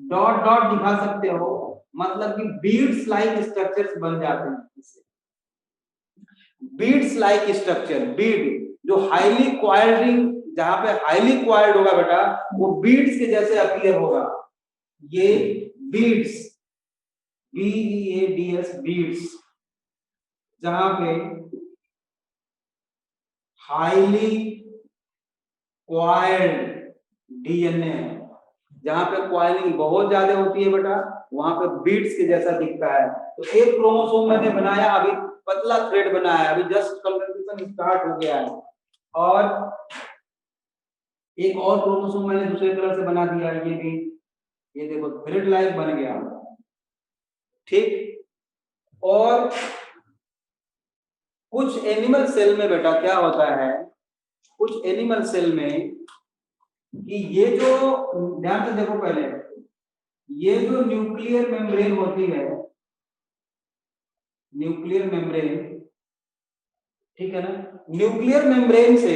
डॉट डॉट दिखा सकते हो, मतलब कि बीड्स लाइक स्ट्रक्चर्स बन जाते हैं। बीड्स लाइक स्ट्रक्चर, बीड जो हाईली क्वाइल्ड रिंग, जहां पे हाईली क्वाइल्ड होगा बेटा, वो बीड्स के जैसे अपीयर होगा। ये बीड्स, बीईएडीएस, बीड्स, जहां पे हाईली क्वाइल्ड डीएनए है, जहां पे क्वाइलिंग बहुत ज्यादा होती है बेटा, वहां पे बीड्स के जैसा दिखता है। तो एक क्रोमोसोम मैंने बनाया, अभी पतला थ्रेड बनाया, अभी जस्ट कंडेंसेशन स्टार्ट हो गया है, और एक और क्रोमोसोम मैंने दूसरे कलर से बना दिया, ये भी, ये देखो थ्रेड लाइक बन गया। ठीक, और कुछ एनिमल सेल में बेटा क्या होता है, कुछ एनिमल सेल में कि ये जो, ध्यान से देखो पहले, ये जो न्यूक्लियर मेम्ब्रेन होती है, न्यूक्लियर मेम्ब्रेन, ठीक है ना, न्यूक्लियर मेम्ब्रेन से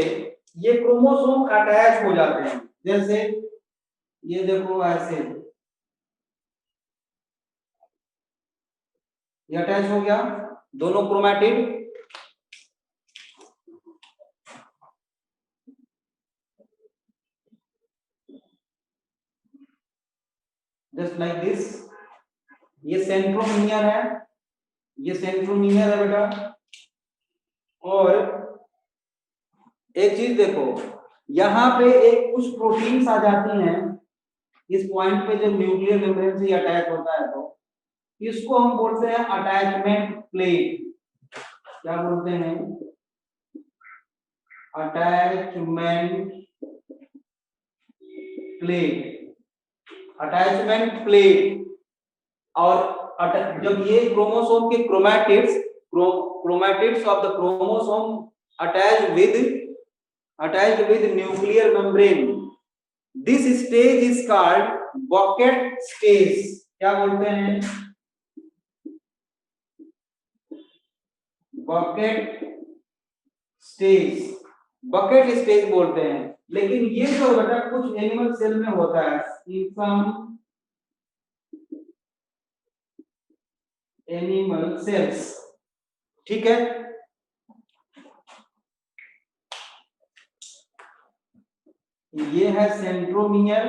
ये क्रोमोसोम अटैच हो जाते हैं। जैसे ये देखो ऐसे ये अटैच हो गया, दोनों क्रोमैटिड, जस्ट लाइक दिस। ये सेंट्रोमियर है, ये सेंट्रोमियर है बेटा। और एक चीज देखो, यहाँ पे एक कुछ प्रोटीन्स आ जाती हैं इस पॉइंट पे जब न्यूक्लियर मेम्ब्रेन से अटैच होता है, तो इसको हम बोलते हैं अटैचमेंट प्लेट। क्या बोलते हैं? Attachment plate, attachment plate. और जब ये क्रोमोसोम के chromatids of the chromosome attached with nuclear membrane, this stage is called bucket stage। क्या बोलते हैं? बकेट स्टेज, बकेट स्टेज बोलते हैं। लेकिन ये जो बेटा कुछ एनिमल सेल में होता है, सम एनिमल सेल्स, ठीक है। ये है सेंट्रोमियर,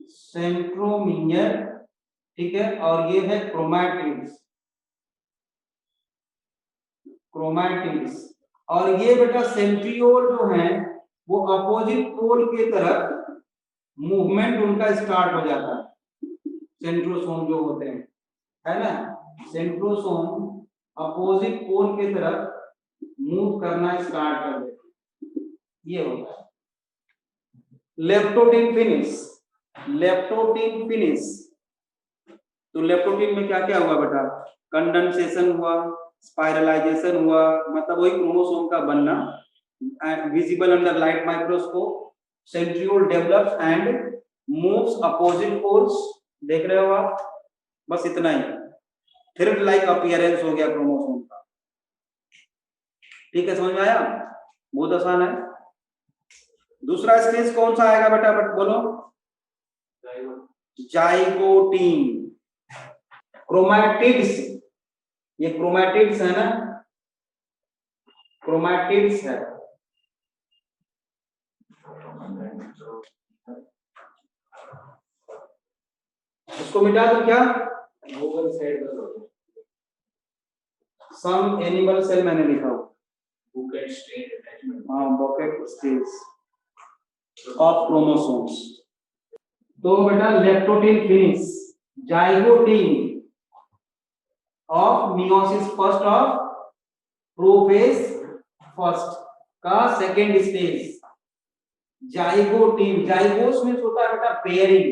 सेंट्रोमियर, ठीक है। और ये है क्रोमैटिड्स, क्रोमैटिड्स। और ये बेटा सेंट्रियोल जो है वो अपोजिट पोल के तरफ मूवमेंट उनका स्टार्ट हो जाता है। सेंट्रोसोम जो होते हैं, है ना, सेंट्रोसोम अपोजिट पोल के तरफ मूव करना स्टार्ट कर देते हैं, ये होता है। Leptotene finish, leptotene finish. तो लेप्टोटीन में क्या क्या हुआ बेटा? कंडेंसेशन हुआ, स्पाइरलाइजेशन हुआ, मतलब वही क्रोमोसोम का बनना, visible under light microscope. Centriole develops and moves opposite poles, देख रहे हो आप? बस इतना ही, थ्रेड लाइक अपीयरेंस हो गया क्रोमोसोम का। ठीक है, समझ में आया? बहुत आसान है। दूसरा स्टेज कौन सा आएगा बेटा? बट बोलो। जाइगोटीन। क्रोमैटिड्स, ये क्रोमैटिड्स है ना, क्रोमैटिड्स है। इसको मिटा दो क्या? सम एनिमल सेल मैंने लिखा हो, बुकेट स्टेज अटैचमेंट। हाँ, बकेट स्टेज ऑफ क्रोमोसोम्स। तो बेटा leptotene finish, zygotene of meiosis first of prophase first का second stage zygotene. Zygos means होता है बेटा pairing,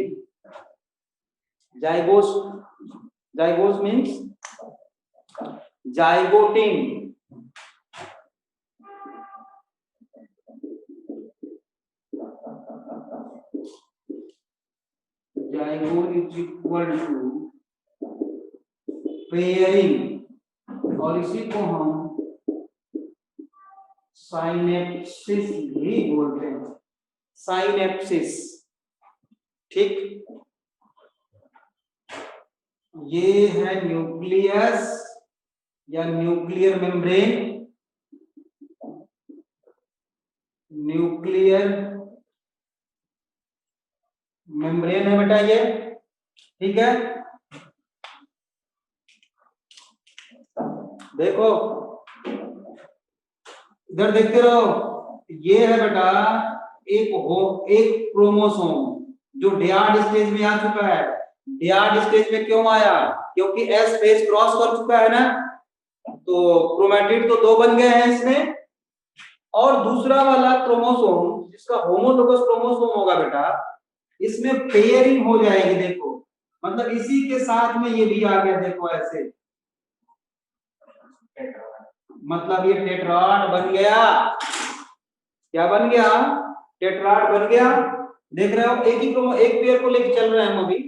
zygos, zygos means zygotene. Zygote is equal to pairing, और इसी को हम साइनेप्सिस भी बोलते हैं, साइनेप्सिस, ठीक। ये है न्यूक्लियस या न्यूक्लियर मेम्ब्रेन, न्यूक्लियर मेम्ब्रेन है बेटा ये, ठीक है। देखो इधर देखते रहो, ये है बेटा एक क्रोमोसोम जो डियाड स्टेज में आ चुका है। डियाड स्टेज में क्यों आया? क्योंकि एस फेज क्रॉस कर चुका है ना, तो क्रोमैटिड तो दो बन गए हैं इसमें। और दूसरा वाला क्रोमोसोम जिसका होमोलोगस क्रोमोसोम होगा बेटा, इसमें पेयरिंग हो जाएगी। देखो मतलब इसी के साथ में ये भी आ गया, देखो ऐसे, मतलब ये टेट्राड बन गया। क्या बन गया? टेट्राड बन गया। देख रहे हो, एक ही एक पेयर को लेके चल रहे हैं हम अभी।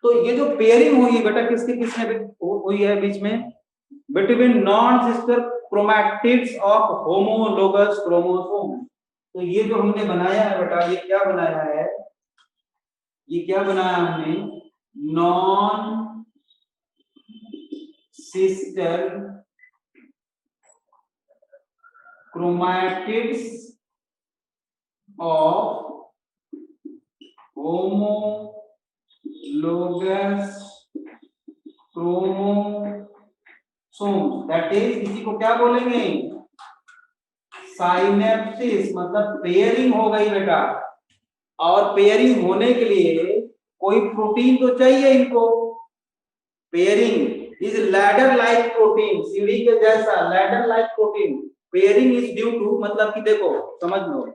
तो ये जो पेयरिंग हुई बेटा किसके किसने हुई है बीच में? Between non sister chromatids of homologous chromosome. तो ये जो हमने बनाया है बेटा, ये क्या बनाया है? ये क्या बनाया हमने? Non sister chromatids of homologous लोगस chromosome, that is, इसी को क्या बोलेंगे, साइनेप्सिस, मतलब पेयरिंग हो गई बेटा। और पेयरिंग होने के लिए कोई प्रोटीन तो चाहिए इनको। Pairing is ladder like protein, सीढ़ी के जैसा ladder like protein. Pairing is due to, मतलब कि देखो समझ लो,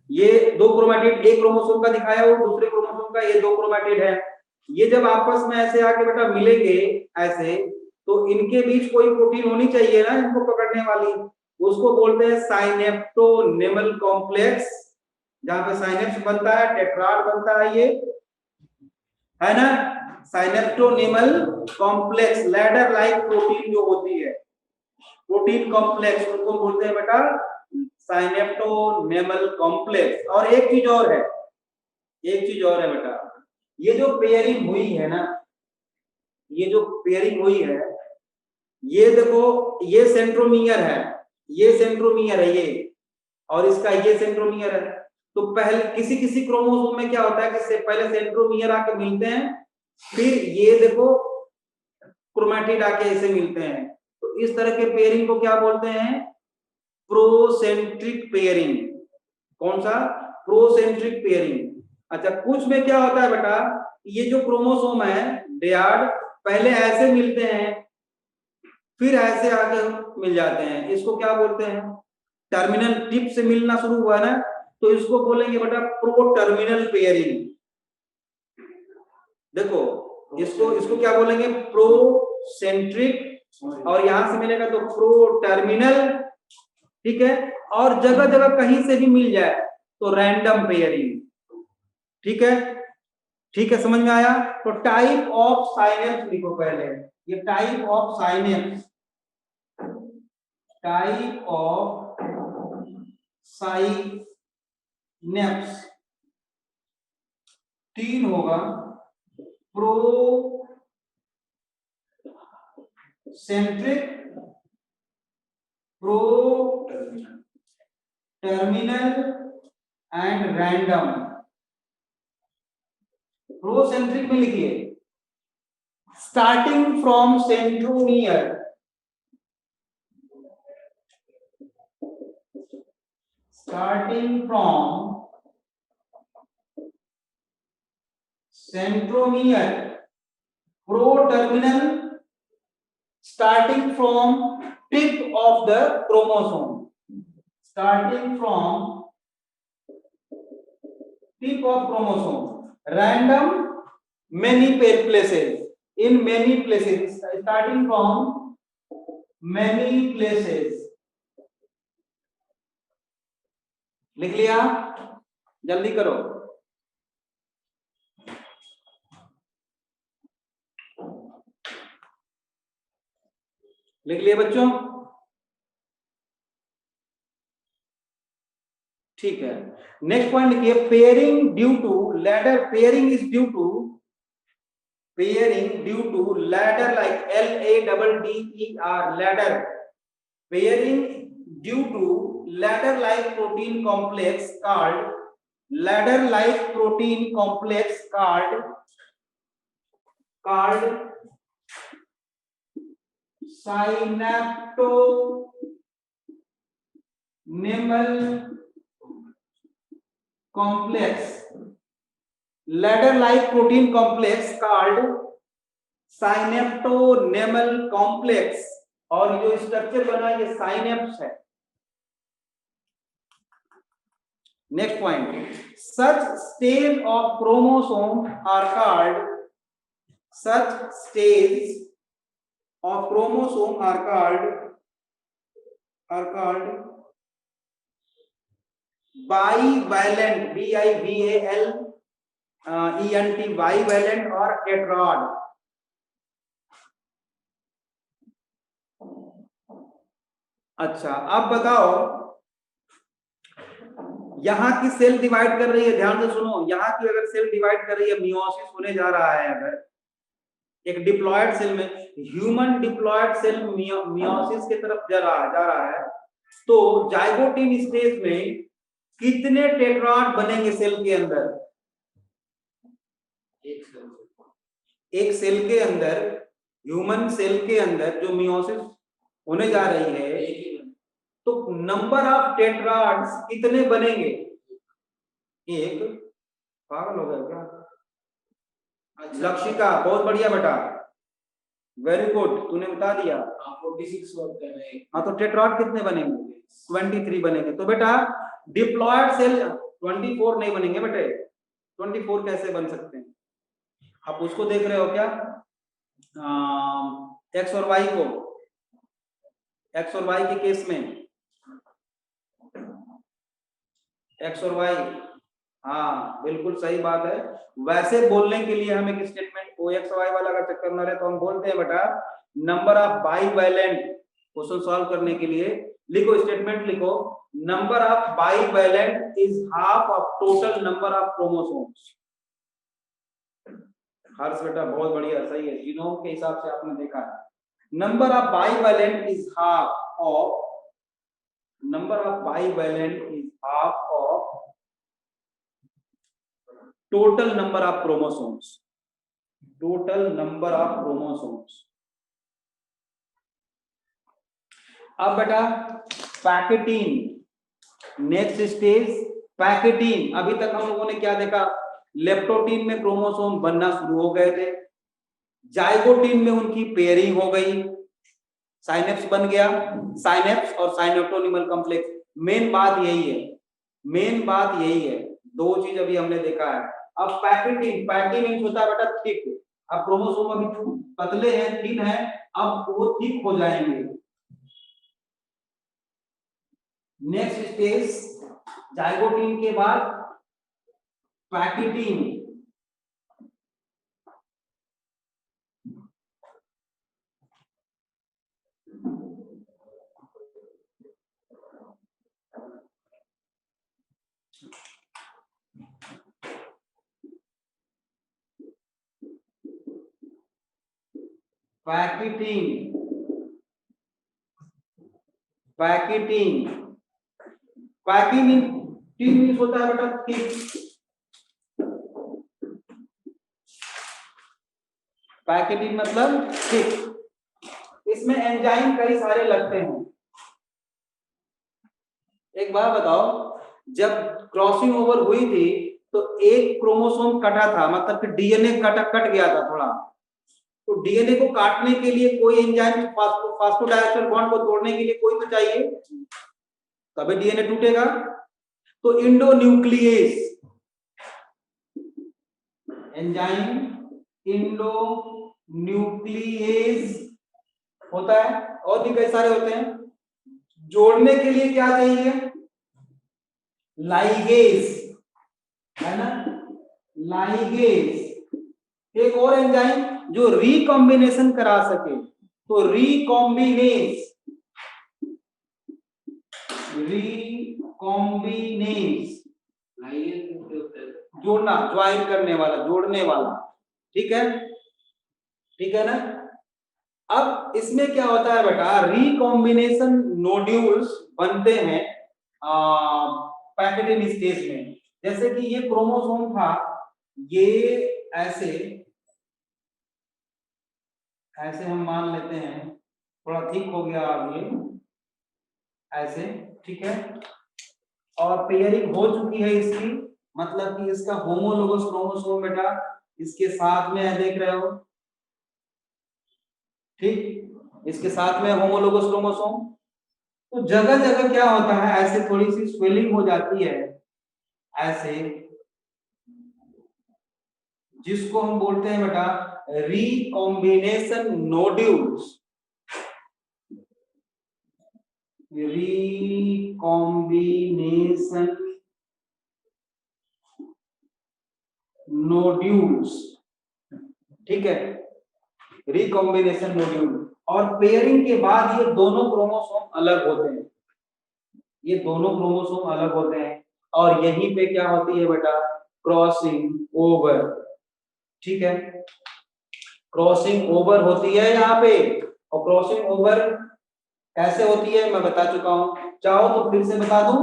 ये दो क्रोमैटिड, एक क्रोमोसोम का दिखाया वो दूसरे क्रोमोसोम का, ये दो क्रोमैटिड है। ये जब आपस में ऐसे आके बेटा मिलेंगे ऐसे, तो इनके बीच कोई प्रोटीन होनी चाहिए ना इनको पकड़ने वाली, उसको बोलते हैं साइनेप्टोनेमल कॉम्प्लेक्स। जहां पे साइनेप्स बनता है, टेट्राड बनता है, ये है ना, साइनेप्टोनेमल कॉम्प्लेक्स, लैडर लाइक प्रोटीन जो होती है, प्रोटीन कॉम्प्लेक्स, उनको बोलते हैं बेटा साइनेप्टोनेमल कॉम्प्लेक्स। और एक चीज और है, एक चीज और है बेटा, ये जो पेयरिंग हुई है ना, ये जो पेयरिंग हुई है, ये देखो ये सेंट्रोमियर है, ये सेंट्रोमियर है ये, और इसका ये सेंट्रोमियर है। तो पहले किसी किसी क्रोमोसोम में क्या होता है कि पहले सेंट्रोमियर आके मिलते हैं, फिर ये देखो क्रोमैटिड आके ऐसे मिलते हैं। तो इस तरह के पेयरिंग को क्या बोलते हैं, प्रोसेंट्रिक पेयरिंग। कौन सा, प्रोसेंट्रिक पेयरिंग। अच्छा, कुछ में क्या होता है बेटा, ये जो क्रोमोसोम है डियाड, पहले ऐसे मिलते हैं फिर ऐसे आके मिल जाते हैं, इसको क्या बोलते हैं, टर्मिनल टिप से मिलना शुरू हुआ ना, तो इसको बोलेंगे बेटा प्रो टर्मिनल पेयरिंग। देखो इसको इसको क्या बोलेंगे, प्रोसेंट्रिक, और यहां से मिलेगा तो प्रो टर्मिनल, ठीक है। और जगह जगह कहीं से भी मिल जाए तो रैंडम पेयरिंग, ठीक है, ठीक है, समझ में आया। तो टाइप ऑफ साइनेप्स लिखो पहले, ये type of synapsis, type of synapsis तीन होगा, procentric, proterminal and random. Procentric में लिखिए starting from centromere, starting from centromere, proterminal starting from tip of the chromosome, starting from tip of chromosome, random many places, in many places, starting from many places। लिख लिया, जल्दी करो। लिख लिए बच्चों, ठीक है। नेक्स्ट पॉइंट लिखिए, pairing due to ladder, pairing is due to, pairing due to ladder like LADDER, ladder, pairing due to ladder like protein complex called, ladder like protein complex called synaptonemal complex, ladder like protein complex called synaptonemal complex. और जो structure बना ये synapsis है। Next point, such stage of chromosome are called, such stages of chromosome are called bivalent, BIVALENT, bivalent or tetrad। अच्छा, अब बताओ, यहां की सेल डिवाइड कर रही है, ध्यान से सुनो, यहां की अगर सेल डिवाइड कर रही है, मियोसिस होने जा रहा है, अगर एक डिप्लॉयड सेल में, ह्यूमन डिप्लॉयड सेल मियोसिस की तरफ जा रहा है, तो जाइगोटिन स्टेज में कितने टेट्राड बनेंगे सेल के अंदर, एक सेल एक सेल के अंदर, ह्यूमन सेल के अंदर जो मियोसिस होने जा रही है, एक ही बने। तो नंबर ऑफ टेट्राड्स कितने बनेंगे? एक। पागल हो गया क्या? लक्षिका बहुत बढ़िया बेटा, वेरी गुड, तूने बता दिया। 46 होते हैं। हाँ, तो टेट्राड कितने बनेंगे? 23 बनेंगे। तो बेटा डिप्लॉयड सेल 24 नहीं बनेंगे बेटे, 24 कैसे बन सकते हैं? आप उसको देख रहे हो क्या? एक्स और वाई को, एक्स और वाई के केस में, एक्स और वाई, हाँ बिल्कुल सही बात है। वैसे बोलने के लिए हम एक स्टेटमेंट को एक्स वाई वाला का चक्कर न रहे तो हम बोलते हैं बेटा number of bivalent. Question solve करने के लिए लिखो, स्टेटमेंट लिखो, number of bivalent is half of total number of chromosomes. Harsh बेटा बहुत बढ़िया, सही है, जीनोम के हिसाब से आपने देखा है। Number of bivalent is half of, number of bivalent is half of total number of chromosomes, total number of chromosomes। अब बेटा पैकेटीन, नेक्स्ट स्टेज पैकेटीन। अभी तक हम लोगों ने क्या देखा? लेप्टोटीन में क्रोमोसोम बनना शुरू हो गए थे, जाइगोटीन में उनकी पेयरिंग हो गई, साइनेप्स बन गया, साइनेप्स और साइनेप्टोनिमल कॉम्प्लेक्स। मेन बात यही है, मेन बात यही है, दो चीज अभी हमने देखा है। अब पैकेटीन, पैकेटीन होता है बेटा थिक। अब क्रोमोसोम अभी पतले हैं, थिन है, अब वो थिक हो जाएंगे। नेक्स्ट स्टेज जाइगोटीन के बाद पैकेटीन, पैकेटीन, पैकेटीन, पैकेटीन होता है बेटा थिक। पैकेटीन मतलब थिक। इसमें एंजाइम कई सारे लगते हैं। एक बात बताओ, जब क्रॉसिंग ओवर हुई थी तो एक क्रोमोसोम कटा था, मतलब कि डीएनए कट गया था थोड़ा, तो डीएनए को काटने के लिए कोई एंजाइम, फास्फोडाइस्टर बॉन्ड को तोड़ने के लिए कोई तो चाहिए, तभी डीएनए टूटेगा। तो इंडोन्यूक्लियेज एंजाइम, इंडोन्यूक्लियेज होता है, और भी कई सारे होते हैं। जोड़ने के लिए क्या चाहिए? लाइगेज, है ना, लाइगेज। एक और एंजाइम जो रिकॉम्बिनेशन करा सके, तो रिकॉम्बिनेज, जोड़ना, ज्वाइन करने वाला, जोड़ने वाला, ठीक है, ठीक है ना। अब इसमें क्या होता है बेटा, रिकॉम्बिनेशन नोड्यूल्स बनते हैं पैकेटीन स्टेज में। जैसे कि ये क्रोमोसोम था, ये ऐसे ऐसे हम मान लेते हैं, थोड़ा ठीक हो गया अब ये ऐसे, ठीक है, और पेयरिंग हो चुकी है इसकी, मतलब कि इसका होमोलोगस क्रोमोसोम बेटा इसके साथ में है, देख रहे हो, ठीक, इसके साथ में होमोलोगस क्रोमोसोम। तो जगह जगह क्या होता है, ऐसे थोड़ी सी स्वेलिंग हो जाती है ऐसे, जिसको हम बोलते हैं बेटा रिकॉम्बिनेशन नोड्यूल्स, रिकॉम्बिनेशन नोड्यूल्स, ठीक है, रिकॉम्बिनेशन नोड्यूल। और पेयरिंग के बाद ये दोनों क्रोमोसोम अलग होते हैं, ये दोनों क्रोमोसोम अलग होते हैं, और यहीं पे क्या होती है बेटा, क्रॉसिंग ओवर, ठीक है, क्रॉसिंग ओवर होती है यहाँ पे। और क्रॉसिंग ओवर कैसे होती है मैं बता चुका हूं, चाहो तो फिर से बता दूं,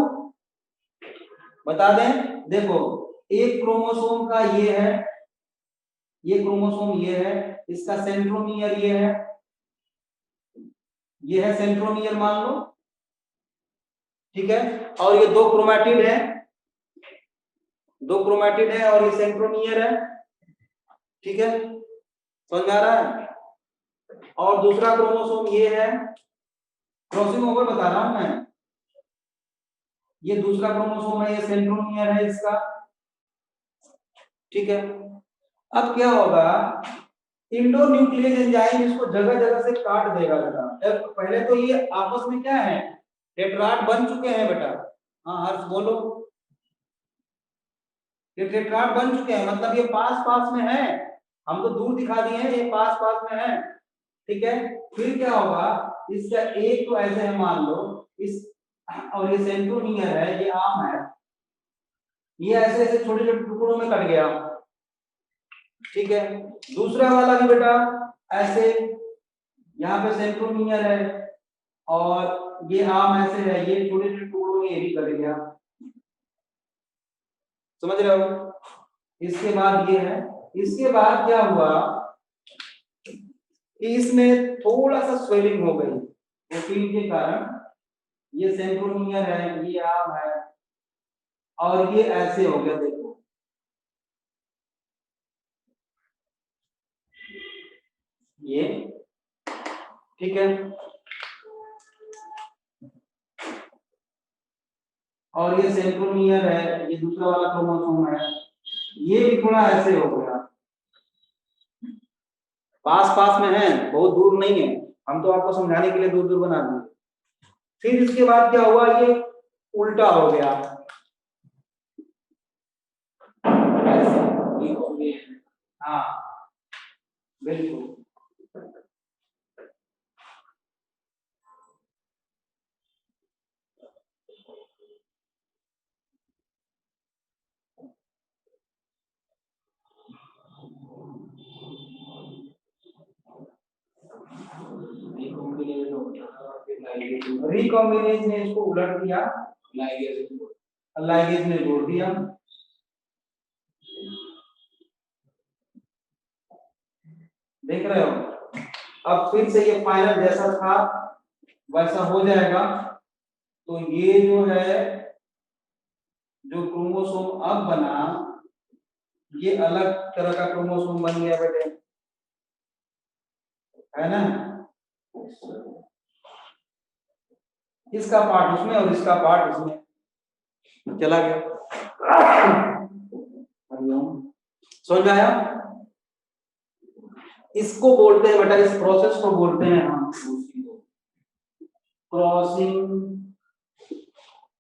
बता दें। देखो, एक क्रोमोसोम का ये है ये क्रोमोसोम ये है, इसका सेंट्रोमियर ये है सेंट्रोमियर मान लो, ठीक है। और ये दो क्रोमैटिड है, और ये सेंट्रोमियर है, ठीक है, समझ आ रहा है। और दूसरा क्रोमोसोम ये है, क्रॉसिंग ओवर बता रहा हूं मैं, ये दूसरा क्रोमोसोम है, ये सेंट्रोमियर है इसका, ठीक है। अब क्या होगा, इंडोन्यूक्लियस एंजाइम इसको जगह जगह से काट देगा बेटा। पहले तो ये आपस में क्या है, टेट्राड बन चुके हैं बेटा। हाँ हर्ष बोलो, ये टेट्राड बन चुके हैं, मतलब ये पास पास में है, हम तो दूर दिखा दिए हैं, ये पास पास में है, ठीक है। फिर क्या होगा, इसका एक तो ऐसे है मान लो इस, और ये सेंट्रोमियर है, ये आम है, ये ऐसे ऐसे छोटे छोटे टुकड़ों में कट गया, ठीक है। दूसरा वाला भी बेटा ऐसे, यहाँ पे सेंट्रोमियर है और ये आम ऐसे है, ये छोटे छोटे टुकड़ों में ये भी कट गया, समझ रहे हो। इसके बाद ये है, इसके बाद क्या हुआ कि इसमें थोड़ा सा स्वेलिंग हो गई प्रोटीन के कारण, ये सेंट्रोमियर है, ये आम है, और ये ऐसे हो गया, देखो ये, ठीक है। और ये सेंट्रोमियर है, ये दूसरा वाला क्रोमोसोम है, ये भी थोड़ा ऐसे हो गया, पास पास में है, बहुत दूर नहीं है, हम तो आपको समझाने के लिए दूर दूर बना दिए। फिर इसके बाद क्या हुआ, ये उल्टा हो गया ऐसे, हाँ बिल्कुल। रिकॉम्बिनेज ने इसको उलट दिया, लाइगेज ने जोड़ दिया, देख रहे हो। अब फिर से ये फाइनल जैसा था वैसा हो जाएगा, तो ये जो है, जो क्रोमोसोम अब बना, ये अलग तरह का क्रोमोसोम बन गया बेटे, है ना। इसका पार्ट उसमें और इसका पार्ट इसमें चला गया, समझ में आया। इसको बोलते हैं बेटा, इस प्रोसेस को बोलते हैं हम क्रॉसिंग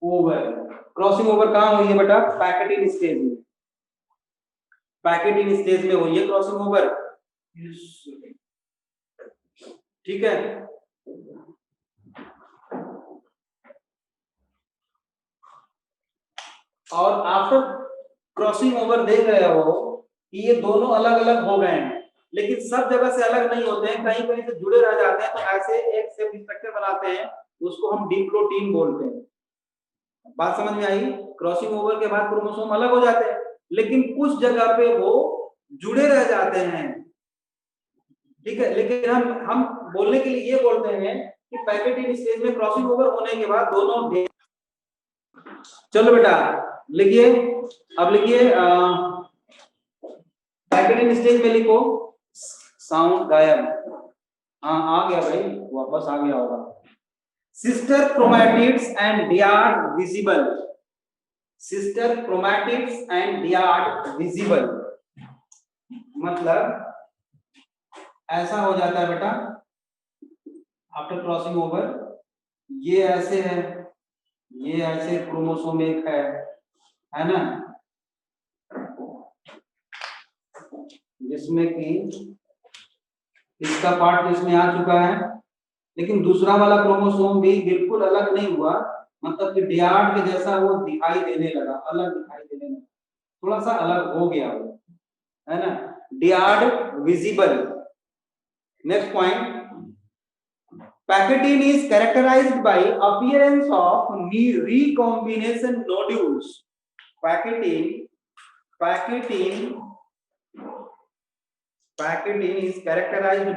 ओवर। क्रॉसिंग ओवर कहाँ हुई है बेटा, पैकेटिंग स्टेज में, पैकेटिंग स्टेज में हुई है क्रॉसिंग ओवर, ठीक है। और आफ्टर क्रॉसिंग ओवर देख रहे हो कि ये दोनों अलग अलग हो गए हैं, लेकिन सब जगह से अलग नहीं होते हैं, कहीं कहीं से जुड़े रह जाते हैं, तो ऐसे एक सेप स्ट्रक्चर बनाते हैं, उसको हम डिप्लोटीन बोलते हैं। बात समझ में आई। क्रॉसिंग ओवर के बाद क्रोमोसोम अलग हो जाते हैं, लेकिन कुछ जगह पे वो जुड़े रह जाते हैं, ठीक है। लेकिन हम बोलने के लिए ये बोलते हैं कि पैकेटिंग स्टेज में क्रॉसिंग ओवर होने के बाद दोनों, चलो बेटा लिखिए, अब लिखिए पैकेटिंग स्टेज में लिखो, साउंड गायब, हाँ आ गया भाई, वापस आ गया होगा। Sister chromatids and dyad visible, sister chromatids and dyad visible, मतलब ऐसा हो जाता है बेटा आफ्टर क्रॉसिंग ओवर, ये ऐसे है, ये ऐसे क्रोमोसोम एक है ना, जिसमें कि इसका पार्ट इसमें आ चुका है, लेकिन दूसरा वाला क्रोमोसोम भी बिल्कुल अलग नहीं हुआ, मतलब कि डियाड के जैसा वो दिखाई देने लगा, अलग दिखाई देने लगा, थोड़ा सा अलग हो गया वो, है ना, dyad visible. Next point, pachytene is characterized by appearance of recombination nodules. Pachytene Packaging is characterized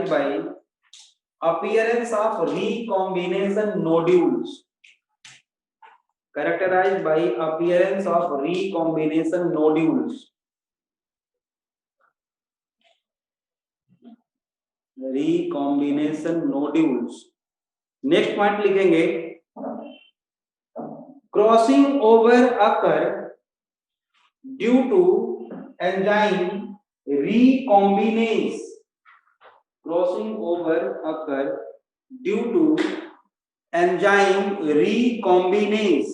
by appearance of recombination nodules. Characterized by appearance of recombination nodules. Recombination nodules. Next point लिखेंगे crossing over occur due to enzyme recombinase. Crossing over occur due to enzyme recombinase.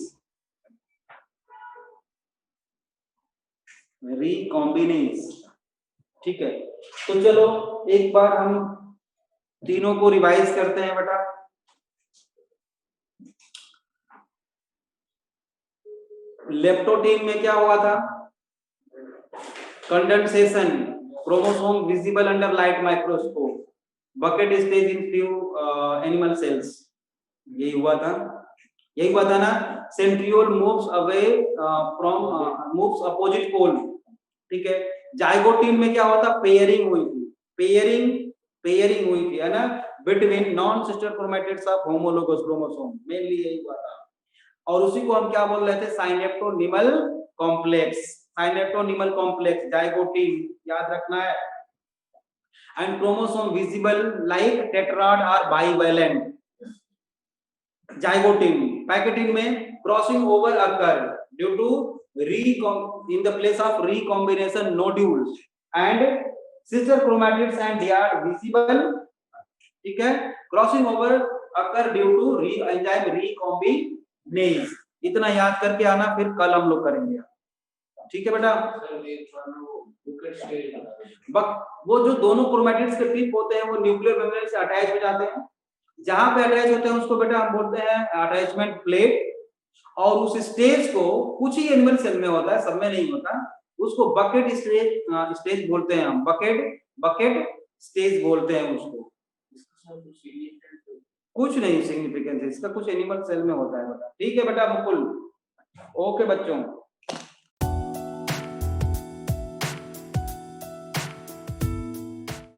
ठीक है, तो चलो एक बार हम तीनों को revise करते हैं बेटा। लेप्टोटीन में क्या हुआ था? Condensation, chromosome visible under light microscope, bouquet stage in few animal cells, यही हुआ था ना। Centriole moves away from moves opposite pole, ठीक है। जाइगोटीन में क्या हुआ था? पेयरिंग हुई थी, है ना, between non sister chromatids of homologous chromosome, mainly यही हुआ था। और उसी को हम क्या बोल रहे थे? साइनेप्टोनिमल कॉम्प्लेक्स, जाइगोटीन, याद रखना है। And chromosome visible like tetrad और बाइवैलेंट, जाइगोटीन। पैकेटिन में crossing over occur due to in the place of recombination nodules and sister chromatids and they are visible, ठीक है। Crossing over occur due to enzyme recombinase। इतना याद करके आना, फिर कल हम लोग करेंगे, ठीक है बेटा। वो जो दोनों क्रोमैटिड्स के टिप होते हैं वो न्यूक्लियर मेम्ब्रेन से अटैच हो जाते हैं। जहां पे अटैच होते हैं उसको बेटा हम बोलते हैं अटैचमेंट प्लेट। और उस स्टेज को कुछ ही एनिमल सेल में होता है, सब में नहीं होता, उसको बकेट स्टेज बोलते हैं हम, बकेट स्टेज बोलते हैं उसको। कुछ नहीं सिग्निफिकेंस है इसका, कुछ एनिमल सेल में होता है बेटा, ठीक है बेटा मुकुल। ओके बच्चों।